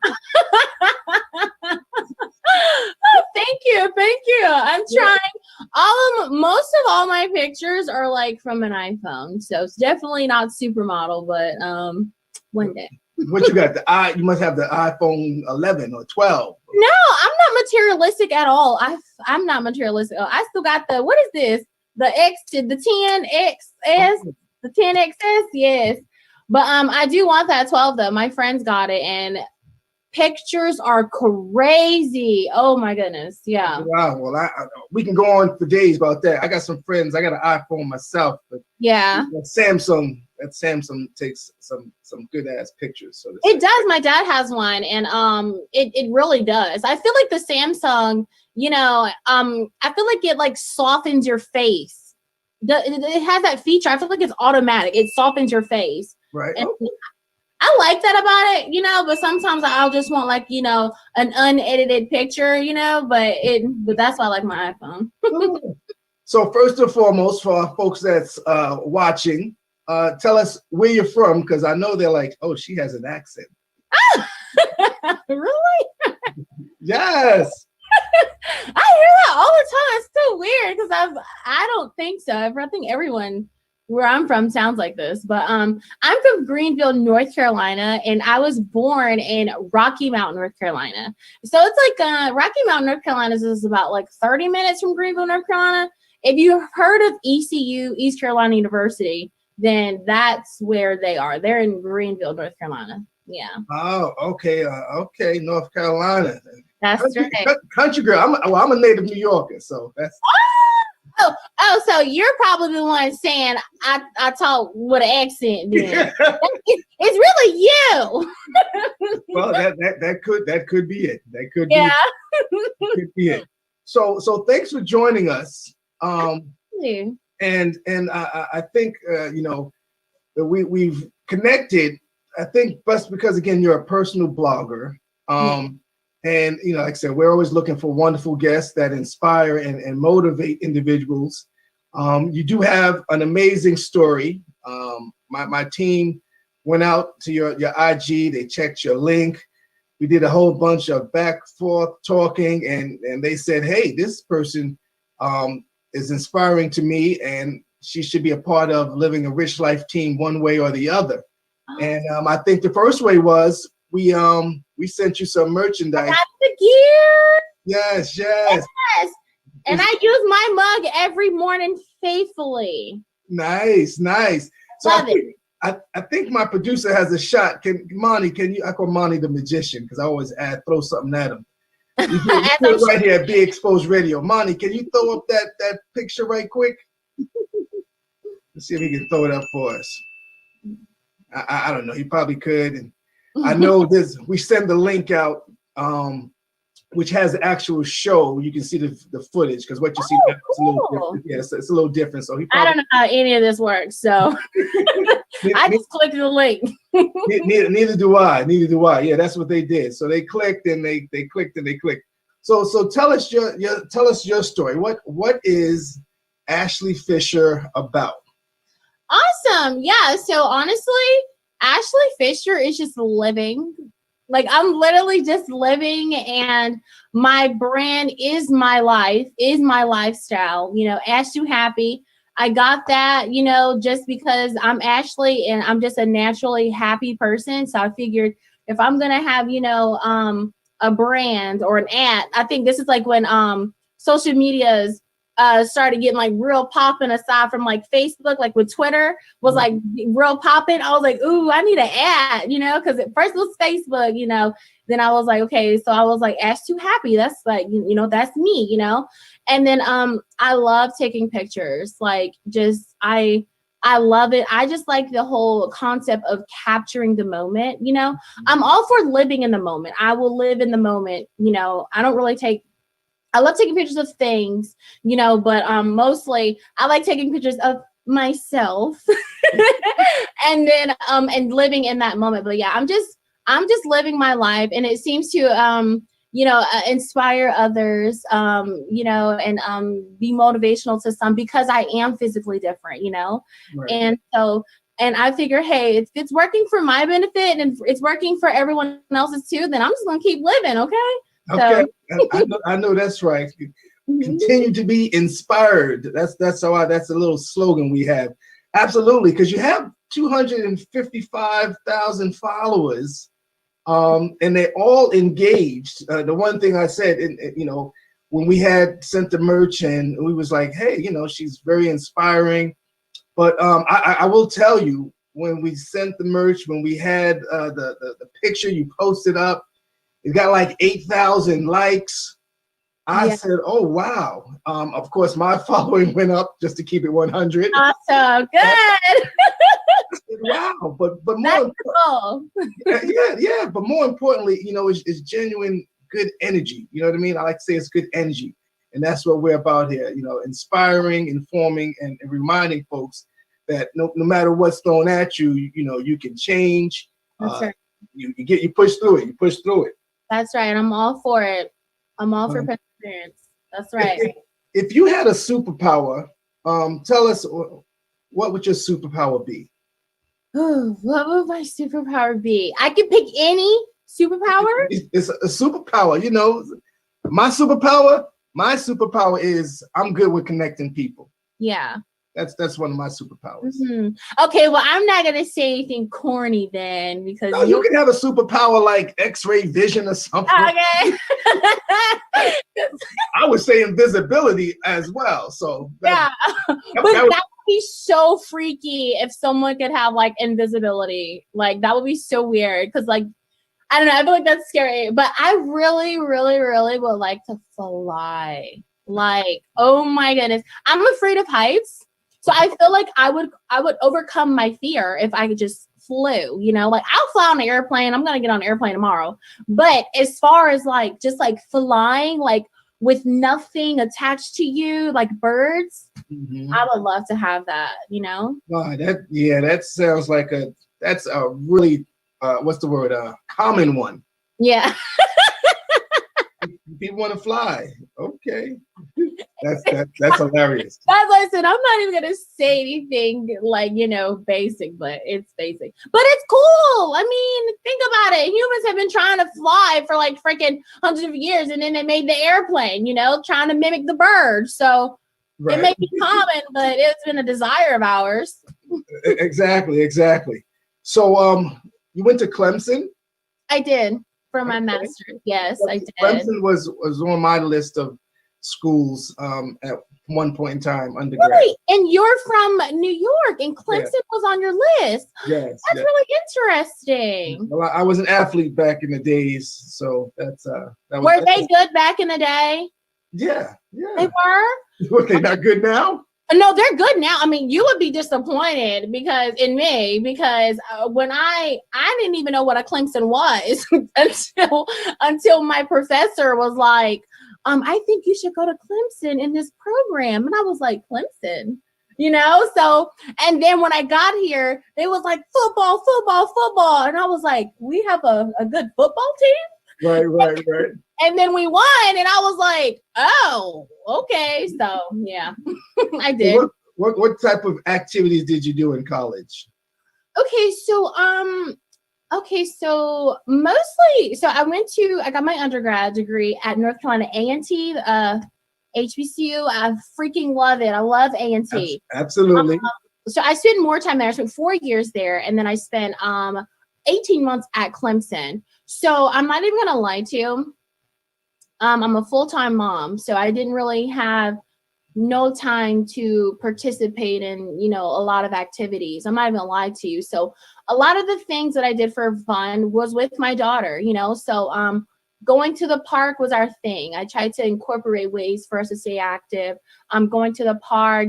Thank you. I'm trying. Most of all my pictures are like from an iPhone, so it's definitely not supermodel, but one day. What you got? You must have the iPhone 11 or 12. No, I'm not materialistic at all. I'm not materialistic. I still got what is this? The 10XS, the 10XS, yes. But I do want that 12 though. My friends got it, and pictures are crazy. Oh my goodness. Yeah. Wow. Well, we can go on for days about that. I got some friends. I got an iPhone myself, but Yeah. that Samsung takes some good ass pictures. So it does. My dad has one, and it really does. I feel like the Samsung, I feel like it like softens your face. It has that feature. I feel like it's automatic. It softens your face. Right. And I like that about it, but sometimes I'll just want like, an unedited picture, but that's why I like my iPhone. So first and foremost, for our folks that's watching, tell us where you're from, because I know they're like, oh, she has an accent. Really? Yes. I hear that all the time. It's so weird because I don't think so. I think everyone where I'm from sounds like this, but I'm from Greenville, North Carolina, and I was born in Rocky Mount, North Carolina. So it's like Rocky Mount, North Carolina is about like 30 minutes from Greenville, North Carolina. If you've heard of ECU, East Carolina University, then that's where they are. They're in Greenville, North Carolina. Yeah. Oh, okay. Okay, North Carolina. That's right. Country girl. I'm a native New Yorker, so that's. Oh, so you're probably the one saying I talk with an accent. Then it's really you. Well, that could be it. That could yeah. could be it. So thanks for joining us. Yeah. And I think that we've connected. I think just because again you're a personal blogger. And, like I said, we're always looking for wonderful guests that inspire and motivate individuals. You do have an amazing story. My team went out to your IG. They checked your link. We did a whole bunch of back forth talking, and they said, hey, this person is inspiring to me, and she should be a part of Living a Rich Life team one way or the other. Oh. And I think the first way was we sent you some merchandise. I got the gear. Yes. And I use my mug every morning faithfully. Nice. So Love it. I think my producer has a shot. Can you? I call Monty the magician because I always throw something at him. You do right here at Be Exposed Radio. Monty, can you throw up that picture right quick? Let's see if he can throw it up for us. I don't know. He probably could. And I know this. We send the link out, which has the actual show. You can see the footage because what you see now is a little different. Yeah, it's a little different. So I don't know how any of this works. So I just clicked the link. Neither do I. Yeah, that's what they did. So they clicked and they clicked and they clicked. So tell us your story. What is Ashley Fisher about? Awesome. Yeah. So honestly, Ashley Fisher is just living. Like I'm literally just living, and my brand is my life, is my lifestyle. Ash You Happy. I got that, just because I'm Ashley and I'm just a naturally happy person. So I figured if I'm gonna have, a brand or an ad, I think this is like when social medias started getting like real popping, aside from like Facebook, like with Twitter was like real popping. I was like, ooh, I need an ad, because at first it was Facebook, then I was like, okay, so I was like, Ash You Happy. That's like, that's me, and then I love taking pictures. Like I love it. I just like the whole concept of capturing the moment, I'm all for living in the moment. I will live in the moment, I don't really I love taking pictures of things, but mostly I like taking pictures of myself and then and living in that moment. But yeah, I'm just living my life, and it seems to inspire others, and be motivational to some, because I am physically different, Right. And so I figure, hey, if it's working for my benefit and it's working for everyone else's too, then I'm just gonna keep living, okay? Okay, so. I know that's right. Continue to be inspired. That's a little slogan we have. Absolutely, because you have 255,000 followers, and they're all engaged. The one thing I said, when we had sent the merch, and we was like, hey, she's very inspiring. But I will tell you, when we sent the merch, when we had the picture you posted up, it got like 8,000 likes. I said, oh, wow. Of course, my following went up just to keep it 100. Awesome. Good. Wow. But That's more, cool. yeah. But more importantly, you know, it's genuine good energy. You know what I mean? I like to say it's good energy. And that's what we're about here, you know, inspiring, informing, and reminding folks that no matter what's thrown at you, you know, you can change. That's right. You push through it. You push through it. That's right. I'm all for it. I'm all for perseverance. That's right. If you had a superpower, tell us, what would your superpower be? Ooh, what would my superpower be? I could pick any superpower. It's a superpower. You know, my superpower is I'm good with connecting people. Yeah. That's one of my superpowers. Mm-hmm. Okay, well, I'm not gonna say anything corny then, because no, you can have a superpower like X-ray vision or something. Okay. I would say invisibility as well. So yeah, but that would be so freaky if someone could have like invisibility. Like that would be so weird because like I don't know, I feel like that's scary. But I really, really, really would like to fly. Like, oh my goodness, I'm afraid of heights. So I feel like I would overcome my fear if I could just flew, you know, like I'll fly on an airplane. I'm going to get on an airplane tomorrow. But as far as like, just like flying, like with nothing attached to you, like birds, I would love to have that, you know? That sounds like that's a really, what's the word? Common one. Yeah. People want to fly. Okay. That's hilarious. That's why I said I'm not even gonna say anything like, you know, basic, but it's basic. But it's cool. I mean, think about it. Humans have been trying to fly for like freaking hundreds of years, and then they made the airplane, you know, trying to mimic the bird. So it may be common, but it's been a desire of ours. Exactly. So you went to Clemson? I did. For my master's, yes, I did. Clemson was on my list of schools at one point in time, undergrad. Really? And you're from New York, and Clemson was on your list. Yes, that's really interesting. Well, I was an athlete back in the days, so that was. Were they good back in the day? Yeah. They were. Were they not good now? No, they're good now. I mean, you would be disappointed because when I didn't even know what a Clemson was until my professor was like, I think you should go to Clemson in this program. And I was like, Clemson, you know? So, and then when I got here, they was like football. And I was like, we have a good football team? Right. And then we won, and I was like, "Oh, okay." So yeah, I did. What type of activities did you do in college? Okay, so mostly, I got my undergrad degree at North Carolina A&T, HBCU. I freaking love it. I love A&T. Absolutely. So I spent more time there. I spent 4 years there, and then I spent 18 months at Clemson. So I'm not even gonna lie to you. I'm a full-time mom, so I didn't really have no time to participate in, you know, a lot of activities. I'm not even gonna lie to you. So a lot of the things that I did for fun was with my daughter, you know. So going to the park was our thing. I tried to incorporate ways for us to stay active. Going to the park,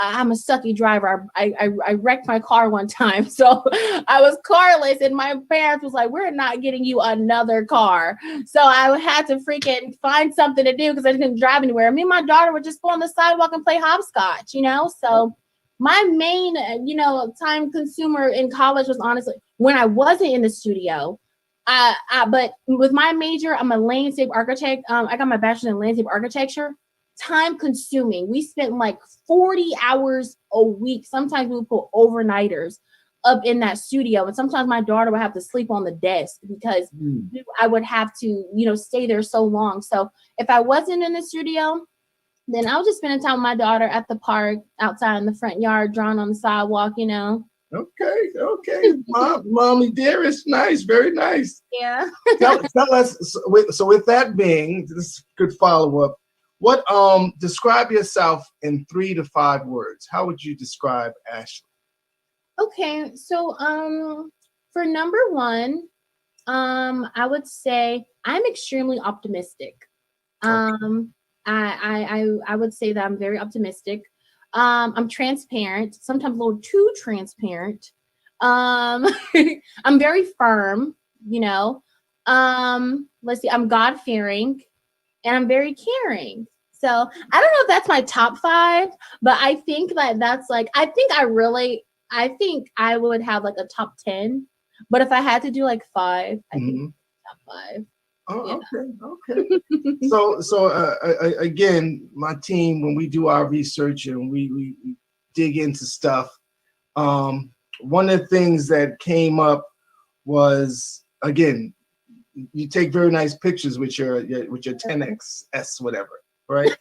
I'm a sucky driver. I wrecked my car one time. So I was carless, and my parents was like, we're not getting you another car. So I had to freaking find something to do because I didn't drive anywhere. Me and my daughter would just go on the sidewalk and play hopscotch, you know? So my main, you know, time consumer in college was honestly when I wasn't in the studio. But with my major, I'm a landscape architect. I got my bachelor's in landscape architecture. Time consuming. We spent like 40 hours a week. Sometimes we would put overnighters up in that studio. And sometimes my daughter would have to sleep on the desk because I would have to, you know, stay there so long. So if I wasn't in the studio, then I was just spending time with my daughter at the park, outside in the front yard, drawing on the sidewalk, you know. Okay. Mommy dearest, nice, very nice. Yeah. Tell us, so with that being, this could follow up. What describe yourself in 3 to 5 words? How would you describe Ashley? Okay, so for number one, I would say I'm extremely optimistic. I would say that I'm very optimistic. I'm transparent, sometimes a little too transparent. I'm very firm, you know. Let's see, I'm God-fearing and I'm very caring. So I don't know if that's my top 5, but I think that that's like, I think I would have like a top 10. But if I had to do like 5, I think top 5. Oh, Yeah. okay. So again, my team, when we do our research and we dig into stuff, one of the things that came up was, again, you take very nice pictures with your 10X whatever, right?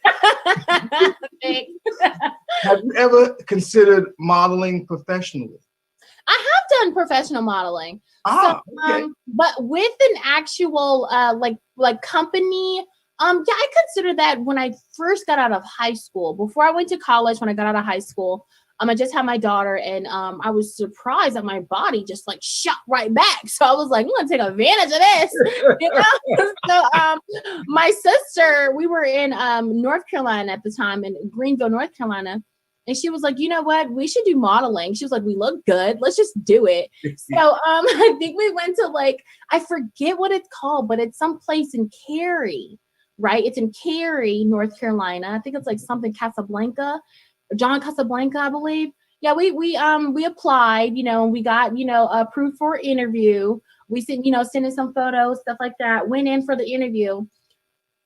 Thanks. Have you ever considered modeling professionally? I have done professional modeling. Okay. But with an actual like company, yeah, I consider that when I first got out of high school. Before I went to college, when I got out of high school, I just had my daughter, and I was surprised that my body just like shot right back. So I was like, I'm gonna take advantage of this, you know. So my sister, we were in North Carolina at the time, in Greenville, North Carolina. And she was like, you know what? We should do modeling. She was like, we look good. Let's just do it. So I think we went to like, I forget what it's called, but it's someplace in Cary, right? It's in Cary, North Carolina. I think it's like something Casablanca, John Casablanca, I believe. Yeah, we applied, you know, and we got, you know, approved for an interview. We sent, you know, sending some photos, stuff like that. Went in for the interview.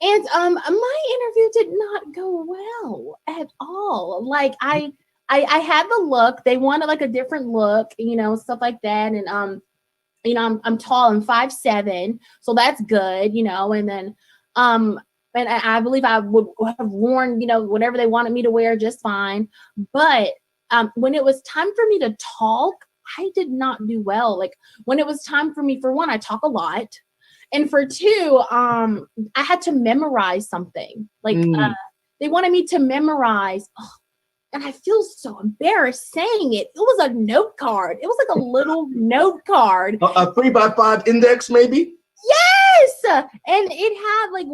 And my interview did not go well at all. Like I had the look. They wanted like a different look, you know, stuff like that. And you know, I'm tall, I'm 5'7", so that's good, you know. And then and I believe I would have worn, you know, whatever they wanted me to wear just fine. But when it was time for me to talk, I did not do well. Like when it was time for me, for one, I talk a lot. And for 2, I had to memorize something. Like they wanted me to memorize, and I feel so embarrassed saying it. It was a note card. It was like a little note card. A 3x5 index, maybe? Yes, and it had like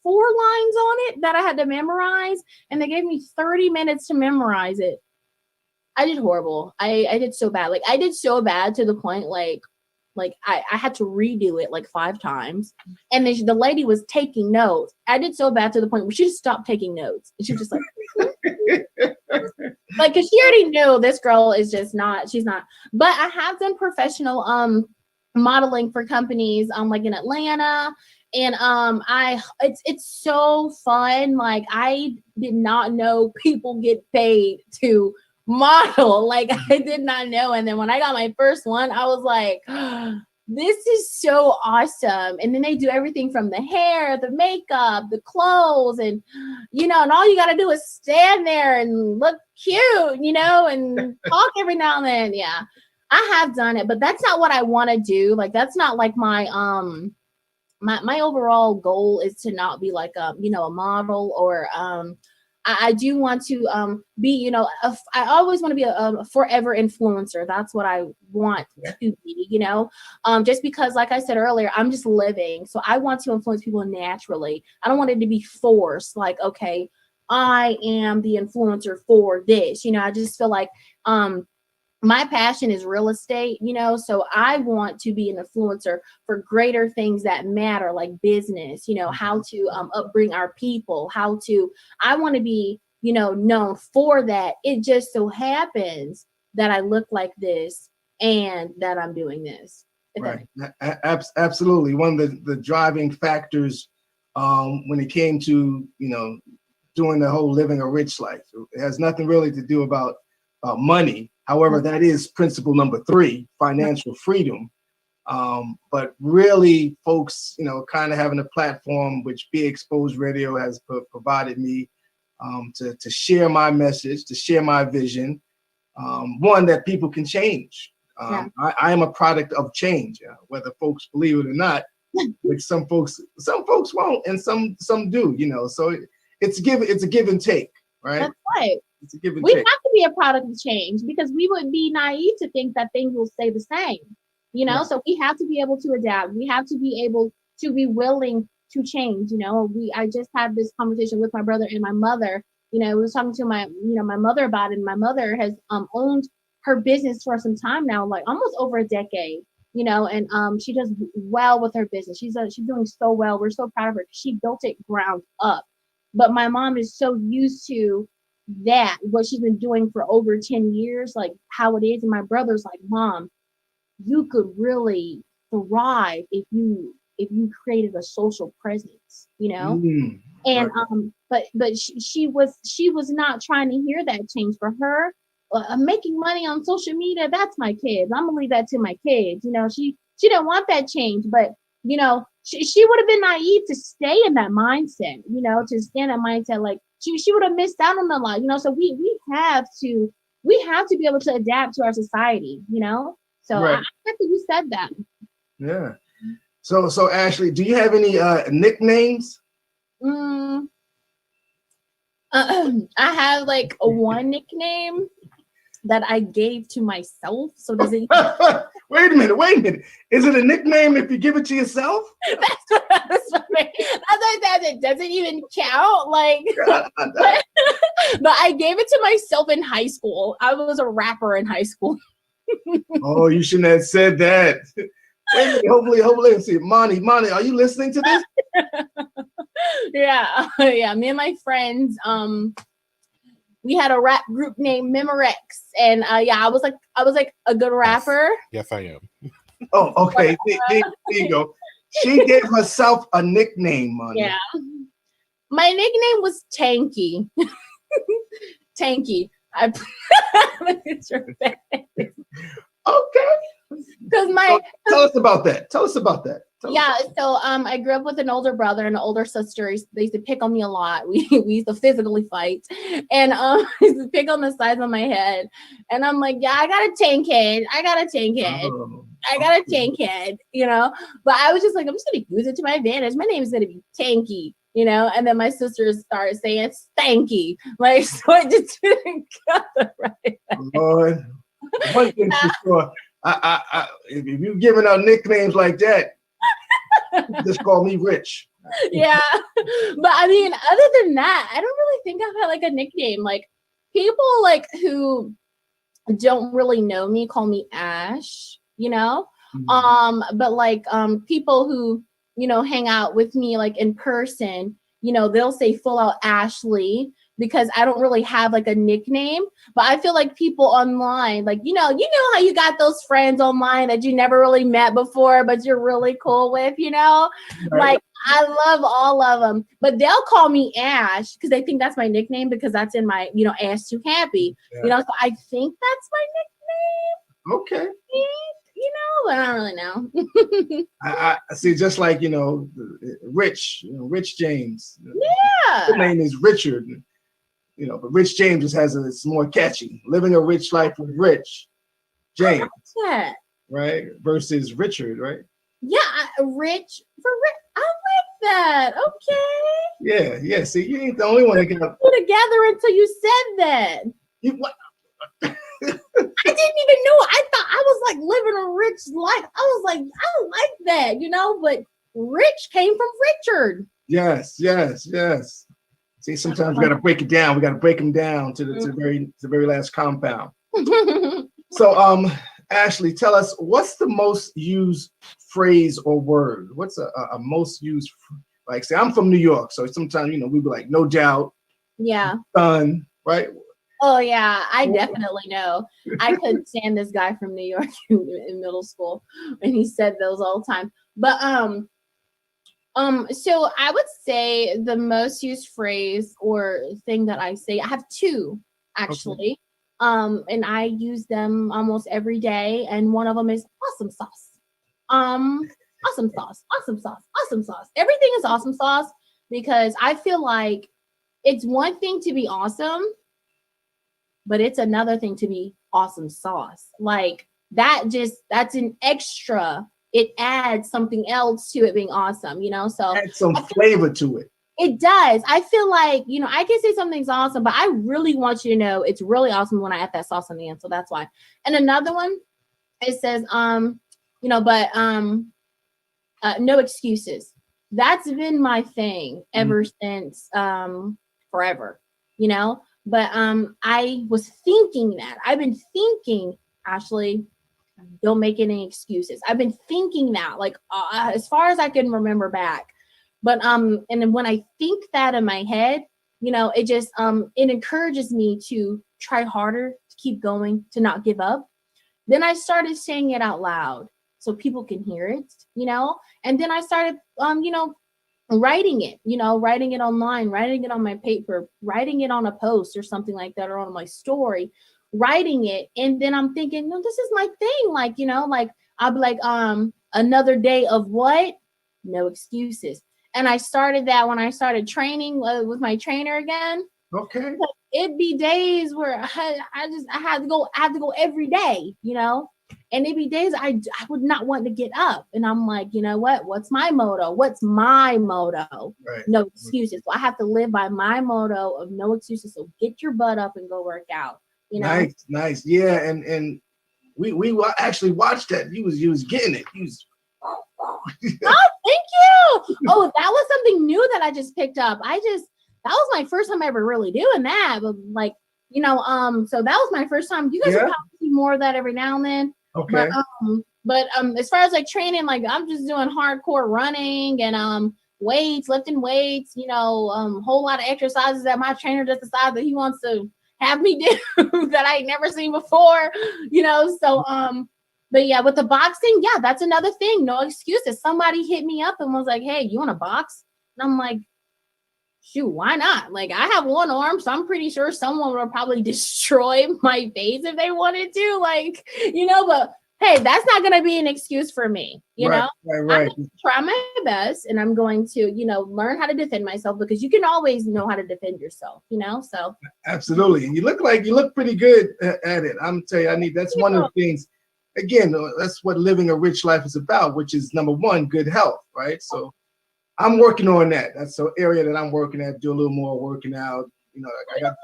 4 lines on it that I had to memorize, and they gave me 30 minutes to memorize it. I did horrible. I did so bad. Like I did so bad to the point like I had to redo it like 5 times, and then the lady was taking notes. I did so bad to the point where she just stopped taking notes, and she was just like, like, cause she already knew this girl is just not. She's not. But I have done professional modeling for companies like in Atlanta, and it's so fun. Like I did not know people get paid to model. Like I did not know. And then when I got my first one, I was like, this is so awesome. And then they do everything from the hair, the makeup, the clothes, and you know, and all you got to do is stand there and look cute, you know, and talk every now and then. Yeah, I have done it, but that's not what I want to do. Like that's not like my my overall goal is to not be like a, you know, a model, or I do want to be, you know, I always want to be a forever influencer. That's what I want to be, you know, just because, like I said earlier, I'm just living. So I want to influence people naturally. I don't want it to be forced. Like, okay, I am the influencer for this. You know, I just feel like my passion is real estate, you know, so I want to be an influencer for greater things that matter, like business, you know, how to upbring our people, I want to be, you know, known for that. It just so happens that I look like this and that I'm doing this. Right. Absolutely. One of the driving factors when it came to, you know, doing the whole living a rich life, it has nothing really to do about money. However, that is principle number 3, financial freedom. But really, folks, you know, kind of having a platform which Be Exposed Radio has provided me to share my message, to share my vision. One, that people can change. I am a product of change, whether folks believe it or not. Which some folks won't, and some do, you know. So it's a give and take, right? That's right. It's a give and We take. have to be a product of change because we would be naive to think that things will stay the same. Right. So we have to be able to adapt. We have to be able to be willing to change. I just had this conversation with my brother and my mother. I was talking to my mother about it. And my mother has owned her business for some time now, like almost over a decade. And she does well with her business. She's doing so well. We're so proud of her. She built it ground up. But my mom is so used to that, what she's been doing for over 10 years, like how it is. And my brother's like, Mom, you could really thrive if you created a social presence, and right. but she was not trying to hear that change. For her, making money on social media, that's my kids. I'm gonna leave that to my kids. She didn't want that change, but she would have been naive to stay in that mindset, to stay in that mindset. Like she would have missed out on a lot, so we have to be able to adapt to our society, so Right. I think you said that. Yeah. So Ashley, do you have any nicknames? I have like one nickname that I gave to myself. So does it? Wait a minute. Is it a nickname if you give it to yourself? That's funny. It doesn't even count. Like, but I gave it to myself in high school. I was a rapper in high school. Oh, you shouldn't have said that. Wait a minute, hopefully, let's see. Monty, are you listening to this? Yeah. Me and my friends, we had a rap group named Memorex, and I was like a good rapper. Yes, I am. Oh, okay. There you go. She gave herself a nickname, Monty. Yeah. My nickname was Tanky. Tanky. Look at your face. Okay. Because tell us about that. So I grew up with an older brother and an older sister. They used to pick on me a lot. We used to physically fight, and they used to pick on the sides of my head. And I'm like, yeah, I got a tank head. I got a tank head. But I was just like, I'm just gonna use it to my advantage. My name is gonna be Tanky. And then my sisters started saying stanky. Like, so it just didn't cut the right. Lord, one thing for sure. If you're giving out nicknames like that, just call me Rich. Yeah. But I mean, other than that, I don't really think I've had like a nickname. Like people like who don't really know me call me Ash, Mm-hmm. But like people who, hang out with me like in person, they'll say full out Ashley, because I don't really have like a nickname. But I feel like people online, like, you know how you got those friends online that you never really met before, but you're really cool with, Right. Like I love all of them, but they'll call me Ash because they think that's my nickname because that's in my, Ash Too Happy, Yeah. So I think that's my nickname. Okay. But I don't really know. I see, just like, Rich, Rich James. Yeah. His name is Richard. But Rich James just it's more catchy. Living a rich life with Rich James, Yeah. right? Versus Richard, right? Yeah, Rich for Rich. I like that. Okay. Yeah. See, you ain't the only one that got Put together until you said that. what? I didn't even know. I thought I was like living a rich life. I was like, I don't like that, but Rich came from Richard. Yes. See, sometimes we got to break it down. We got to break them down to the very last compound. So, Ashley, tell us, what's the most used phrase or word? What's a most used? Like, say, I'm from New York, so sometimes we be like, no doubt. Yeah. Son, right? Oh yeah, I definitely know. I couldn't stand this guy from New York in middle school, and he said those all the time. But so I would say the most used phrase or thing that I say, I have two actually. Okay. And I use them almost every day, and one of them is awesome sauce. Awesome sauce, awesome sauce, awesome sauce. Everything is awesome sauce because I feel like it's one thing to be awesome, but it's another thing to be awesome sauce. Like that's an extra. It adds something else to it being awesome, So add some flavor to it. It does. I feel like, I can say something's awesome, but I really want you to know it's really awesome when I add that sauce on the end. So that's why. And another one, it says, no excuses. That's been my thing ever since forever, But I was thinking that. I've been thinking, Ashley, don't make any excuses. I've been thinking that like as far as I can remember back. But and then when I think that in my head, it just it encourages me to try harder, to keep going, to not give up. Then I started saying it out loud so people can hear it, and then I started writing it, writing it online, writing it on my paper, writing it on a post or something like that, or on my story, writing it. And then I'm thinking, no, this is my thing. Like, I'll be like, another day of what? No excuses. And I started that when I started training with my trainer again. Okay. It'd be days where I had to go every day, and it'd be days I would not want to get up. And I'm like, you know what? What's my motto? Right. No excuses. So I have to live by my motto of no excuses. So get your butt up and go work out. Nice. Yeah, and we actually watched that. You was getting it. Oh, thank you. Oh, that was something new that I just picked up. That was my first time ever really doing that. But like, so that was my first time. You guys will probably see more of that every now and then. Okay. But as far as like training, like I'm just doing hardcore running and lifting weights, whole lot of exercises that my trainer just decided that he wants to have me do that I ain't never seen before, so but yeah, with the boxing, yeah, that's another thing. No excuses. Somebody hit me up and was like, hey, you want to box? And I'm like, shoot, why not? Like, I have one arm, so I'm pretty sure someone would probably destroy my face if they wanted to. Like, but hey, that's not going to be an excuse for me. Right. I'm going to try my best, and I'm going to, learn how to defend myself, because you can always know how to defend yourself, so. Absolutely. And you look pretty good at it. I'm telling you, that's one of the things. Again, that's what living a rich life is about, which is number one, good health, right? So I'm working on that. That's an area that I'm working at. Do a little more working out. I got.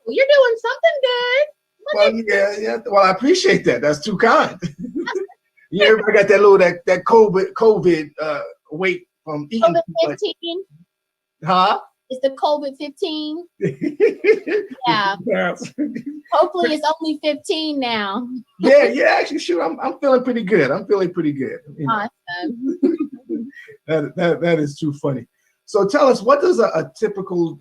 You're doing something good. Well, yeah. Well, I appreciate that. That's too kind. I got that COVID weight from eating. COVID-15. Huh? It's the COVID-15. Yeah. Hopefully it's only 15 now. Yeah. Actually, sure. I'm feeling pretty good. Awesome. That is too funny. So tell us, what does a typical,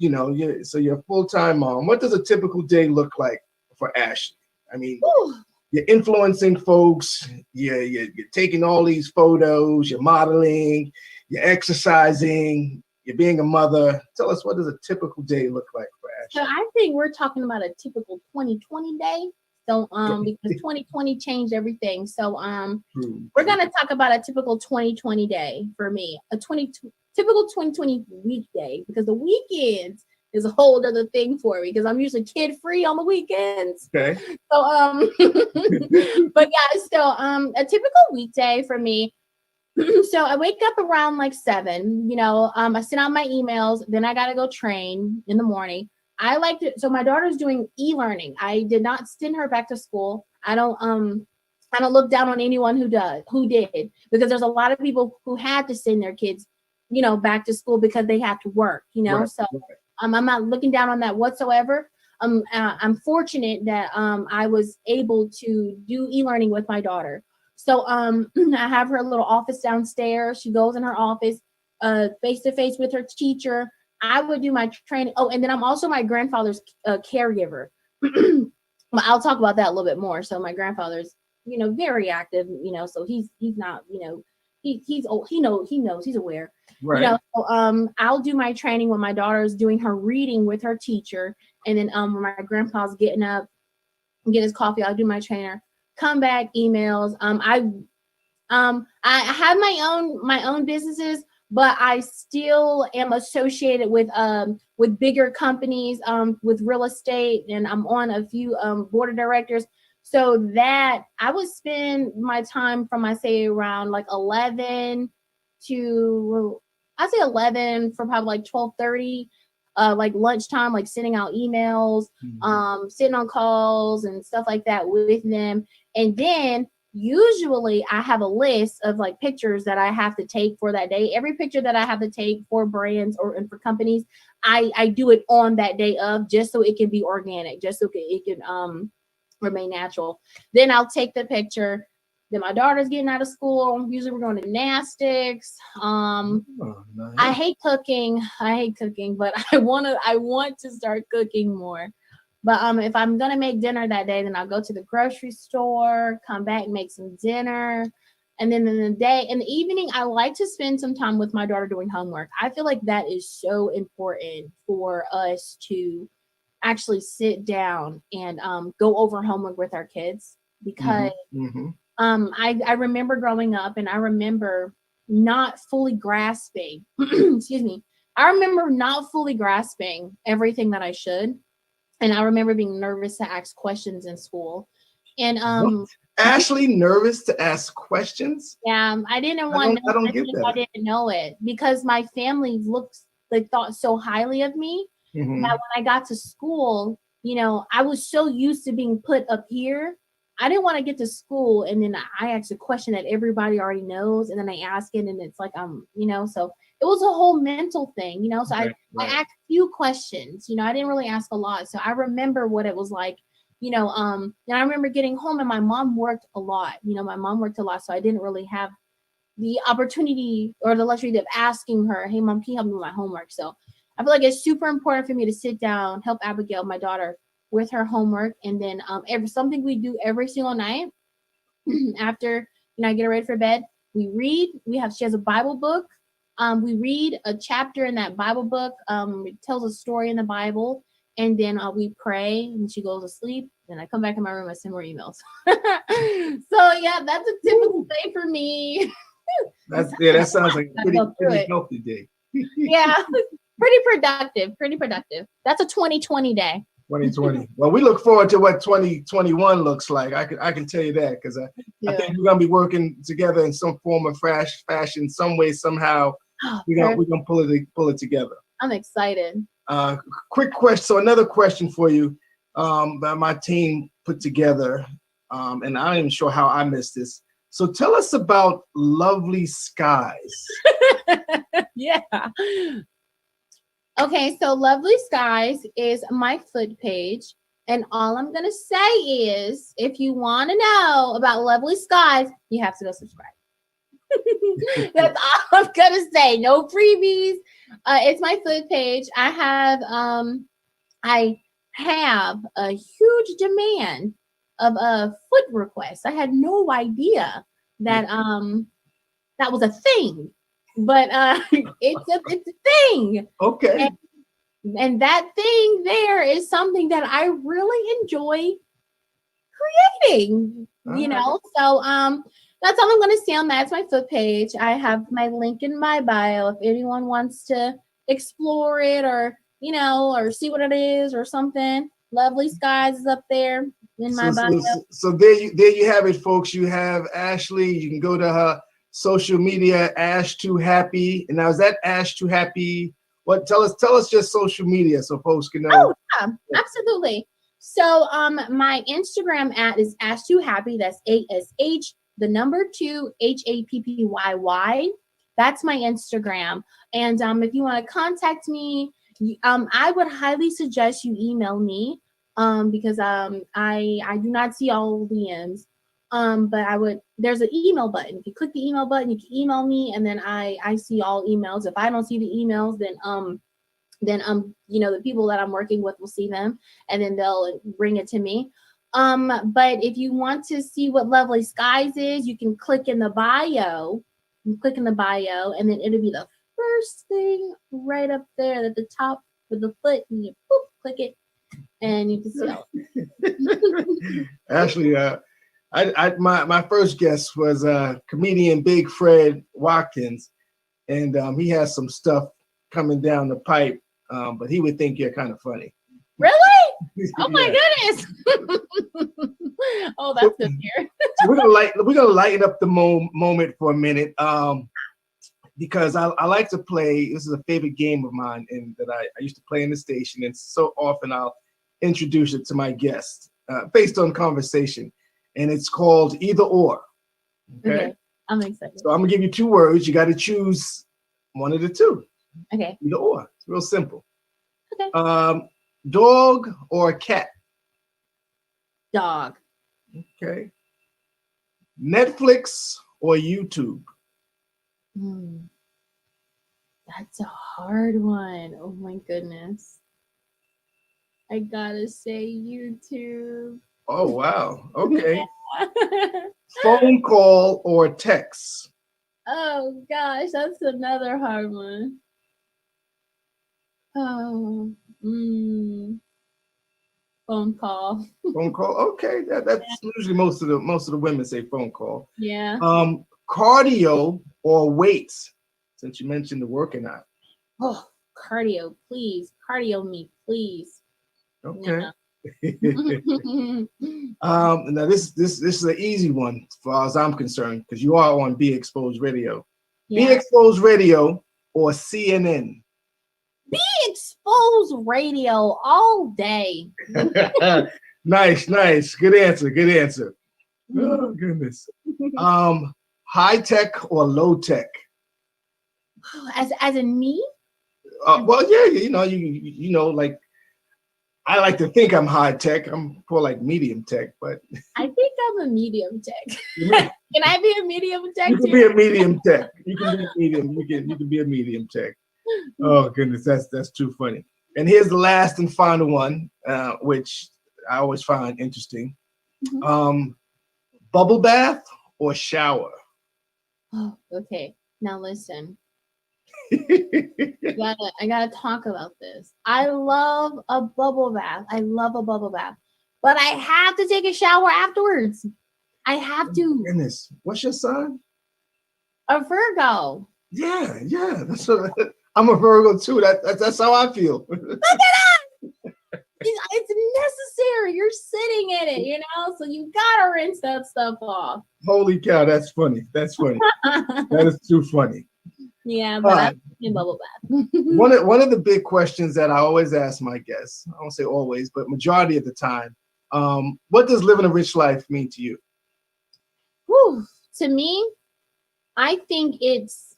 so you're a full-time mom, what does a typical day look like for Ashley? I mean, you're influencing folks, you're taking all these photos, you're modeling, you're exercising, you're being a mother. Tell us, what does a typical day look like for Ashley? So I think we're talking about a typical 2020 day. So because 2020 changed everything. So we're gonna talk about a typical 2020 day for me. Typical 2020 weekday, because the weekends is a whole other thing for me, because I'm usually kid free on the weekends. Okay. So but yeah, so a typical weekday for me. So I wake up around like 7, I send out my emails, then I gotta go train in the morning. So my daughter's doing e-learning. I did not send her back to school. I don't look down on anyone who did, because there's a lot of people who had to send their kids, back to school because they had to work, Right. So I'm not looking down on that whatsoever. I'm fortunate that I was able to do e-learning with my daughter. So I have her little office downstairs. She goes in her office face to face with her teacher. I would do my training. Oh, and then I'm also my grandfather's caregiver. I'll talk about that a little bit more. So my grandfather's, very active, so he's not, he's old, he knows, he's aware. Right. So, I'll do my training when my daughter's doing her reading with her teacher. And then when my grandpa's getting up and get his coffee, I'll do my trainer, come back, emails. I have my own businesses, but I still am associated with bigger companies, with real estate, and I'm on a few board of directors. So that I would spend my time from, I say, around like 11 to I'd say 11 for probably like 12:30, like lunchtime, like sending out emails, sitting on calls and stuff like that with them. And then usually I have a list of like pictures that I have to take for that day. Every picture that I have to take for brands or and for companies, I do it on that day of, just so it can be organic, just so it can remain natural. Then I'll take the picture. Then my daughter's getting out of school. Usually we're going to gymnastics. Nice. I hate cooking, but I want to start cooking more. But if I'm gonna make dinner that day, then I'll go to the grocery store, come back, make some dinner. And then in the evening, I like to spend some time with my daughter doing homework. I feel like that is so important for us to actually sit down and go over homework with our kids, because I remember growing up, and I remember not fully grasping excuse me, I remember not fully grasping everything that I should. And I remember being nervous to ask questions in school. And What? Ashley nervous to ask questions? yeah, I didn't want I don't to, get that. I didn't know it, because my family thought so highly of me that when I got to school, you know, I was so used to being put up here. I didn't want to get to school and then I asked a question that everybody already knows, and then I ask it and it's like, you know, so it was a whole mental thing, you know. So I asked a few questions, you know, I didn't really ask a lot. So I remember what it was like, you know, and I remember getting home and my mom worked a lot, you know, so I didn't really have the opportunity or the luxury of asking her, hey mom, can you help me with my homework? So I feel like it's super important for me to sit down, help Abigail, my daughter, with her homework. And then something we do every single night after, you know, I get her ready for bed, we read. She has a Bible book. We read a chapter in that Bible book. It tells a story in the Bible, and then we pray, and she goes to sleep. Then I come back in my room, I send more emails. So yeah, that's a typical day for me. That sounds like a pretty healthy day. Yeah, pretty productive. That's a 2020 day. 2020. Well, we look forward to what 2021 looks like. I can tell you that, because I think we're gonna be working together in some form of fashion, some way, somehow. We're gonna pull it together. I'm excited. Quick question. So another question for you that my team put together, and I'm not even sure how I missed this. So tell us about Lovely Skies. Yeah. Okay, so Lovely Skies is my foot page. And all I'm going to say is, if you want to know about Lovely Skies, you have to go subscribe. That's all I'm going to say. No freebies. It's my foot page. I have a huge demand of foot requests. I had no idea that that was a thing. But it's a thing. Okay. And that thing there is something that I really enjoy creating, you know. So that's all I'm going to say on that. It's my foot page. I have my link in my bio if anyone wants to explore it, or, you know, or see what it is or something. Lovely Skies is up there in my bio. So there you have it, folks. You have Ashley. You can go to her social media, Ash Too Happy. And now, is that Ash Too Happy? What? Tell us just social media so folks can know. Oh yeah, absolutely. So my Instagram is Ash Too Happy. That's ASH, the number 2 HAPPYY. That's my Instagram. And if you want to contact me, I would highly suggest you email me because I do not see all DMs. But there's an email button. If you click the email button, you can email me, and then I see all emails. If I don't see the emails, then you know, the people that I'm working with will see them, and then they'll bring it to me. But if you want to see what Lovely Skies is, you can click in the bio. You click in the bio, and then it'll be the first thing right up there at the top with the foot, and you click it, and you can see all. Ashley, my first guest was comedian Big Fred Watkins, and he has some stuff coming down the pipe, but he would think you're kind of funny. Really? Oh my goodness! Oh, that's good here. So we're gonna lighten up the moment for a minute. because I like to play. This is a favorite game of mine, and that I used to play in the station, and so often I'll introduce it to my guests based on conversation, and it's called Either Or. Okay, I'm excited. so I'm gonna give you 2 words. You got to choose one of the 2. Okay. Either or. It's real simple. Okay. Dog or cat? Dog. Okay. Netflix or YouTube? That's a hard one. Oh my goodness. I gotta say YouTube. Oh wow. Okay. Phone call or text? Oh gosh, that's another hard one. Oh, phone call. Phone call. Okay, that's usually most of the women say phone call. Yeah. Cardio or weights? Since you mentioned the working out. Oh, cardio, please. Cardio me, please. Okay. Yeah. Now this is an easy one as far as I'm concerned, because you are on Be Exposed Radio. Yeah. Be Exposed Radio or CNN? Be Exposed Radio all day. Nice. Good answer. Oh goodness. High tech or low tech? As in me? Well, yeah, you know, like I like to think I'm high tech. I'm more like medium tech, but I think I'm a medium tech. Can Can I be a medium tech? you can be a medium tech. You can be medium. You can be a medium tech. Oh goodness, that's too funny. And here's the last and final one, which I always find interesting. Bubble bath or shower? Oh, okay. Now listen. I gotta talk about this. I love a bubble bath. But I have to take a shower afterwards. I have to. Goodness, what's your sign? A Virgo. Yeah. That's what I'm a Virgo too. That's how I feel. Look at that. It's necessary. You're sitting in it, so you gotta rinse that stuff off. Holy cow, that's funny. That is too funny. Yeah, but I'm in bubble bath. One of the big questions that I always ask my guests, I won't say always, but majority of the time, what does living a rich life mean to you? Whew. To me, I think it's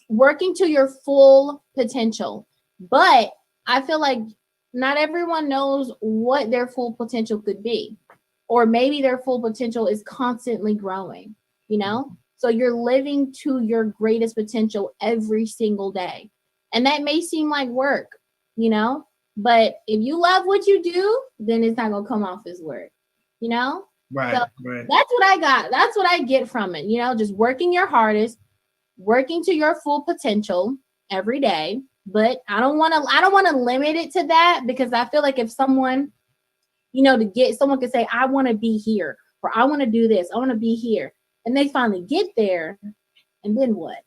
working to your full potential. But I feel like not everyone knows what their full potential could be. Or maybe their full potential is constantly growing, So you're living to your greatest potential every single day. And that may seem like work, but if you love what you do, then it's not going to come off as work, Right, so right. That's what I got. That's what I get from it, just working your hardest, working to your full potential every day. But I don't want to limit it to that, because I feel like if someone, someone could say, I want to be here, or I want to do this, I want to be here. And they finally get there, and then what?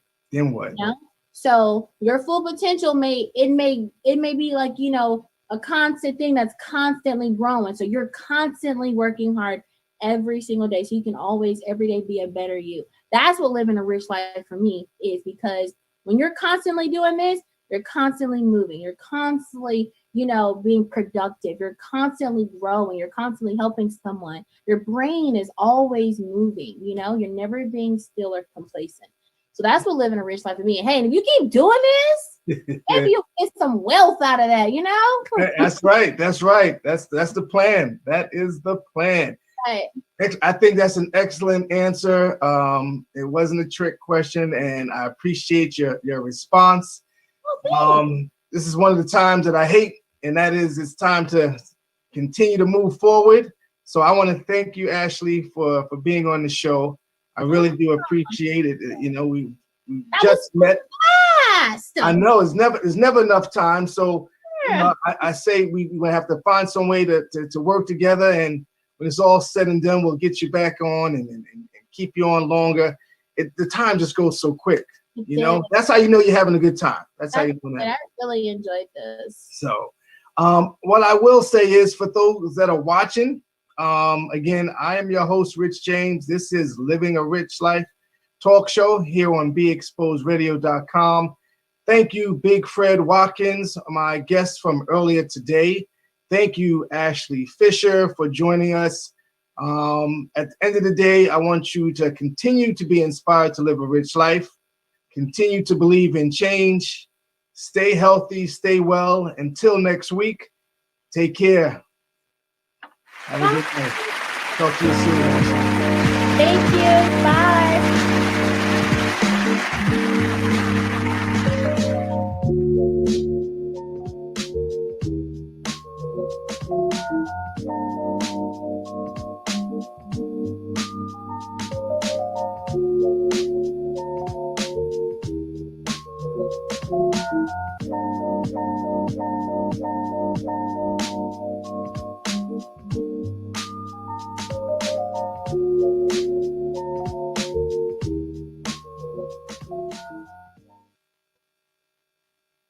So your full potential may be like, a constant thing that's constantly growing. So you're constantly working hard every single day, so you can always every day be a better you. That's what living a rich life for me is, because when you're constantly doing this, you're constantly moving, you're constantly being productive, you're constantly growing, you're constantly helping someone. Your brain is always moving, you're never being still or complacent. So that's what living a rich life for me. Hey, and if you keep doing this, maybe you'll get some wealth out of that, That's right. That's the plan. That is the plan. Right. I think that's an excellent answer. It wasn't a trick question, and I appreciate your response. This is one of the times that I hate, and that is it's time to continue to move forward. So I want to thank you, Ashley, for being on the show. I really do appreciate it. We just met. Fast. I know there's never enough time. So I say we have to find some way to work together, and when it's all said and done, we'll get you back on and keep you on longer. The time just goes so quick. That's how you know you're having a good time. That's how you know that. I really enjoyed this. So, what I will say is, for those that are watching, again, I am your host, Rich James. This is Living a Rich Life. talk show here on BeExposedRadio.com. Thank you, Big Fred Watkins, my guest from earlier today. Thank you, Ashley Fisher, for joining us. At the end of the day, I want you to continue to be inspired to live a rich life. Continue to believe in change. Stay healthy, stay well. Until next week, take care. Have a good day. Talk to you soon. Thank you. Bye.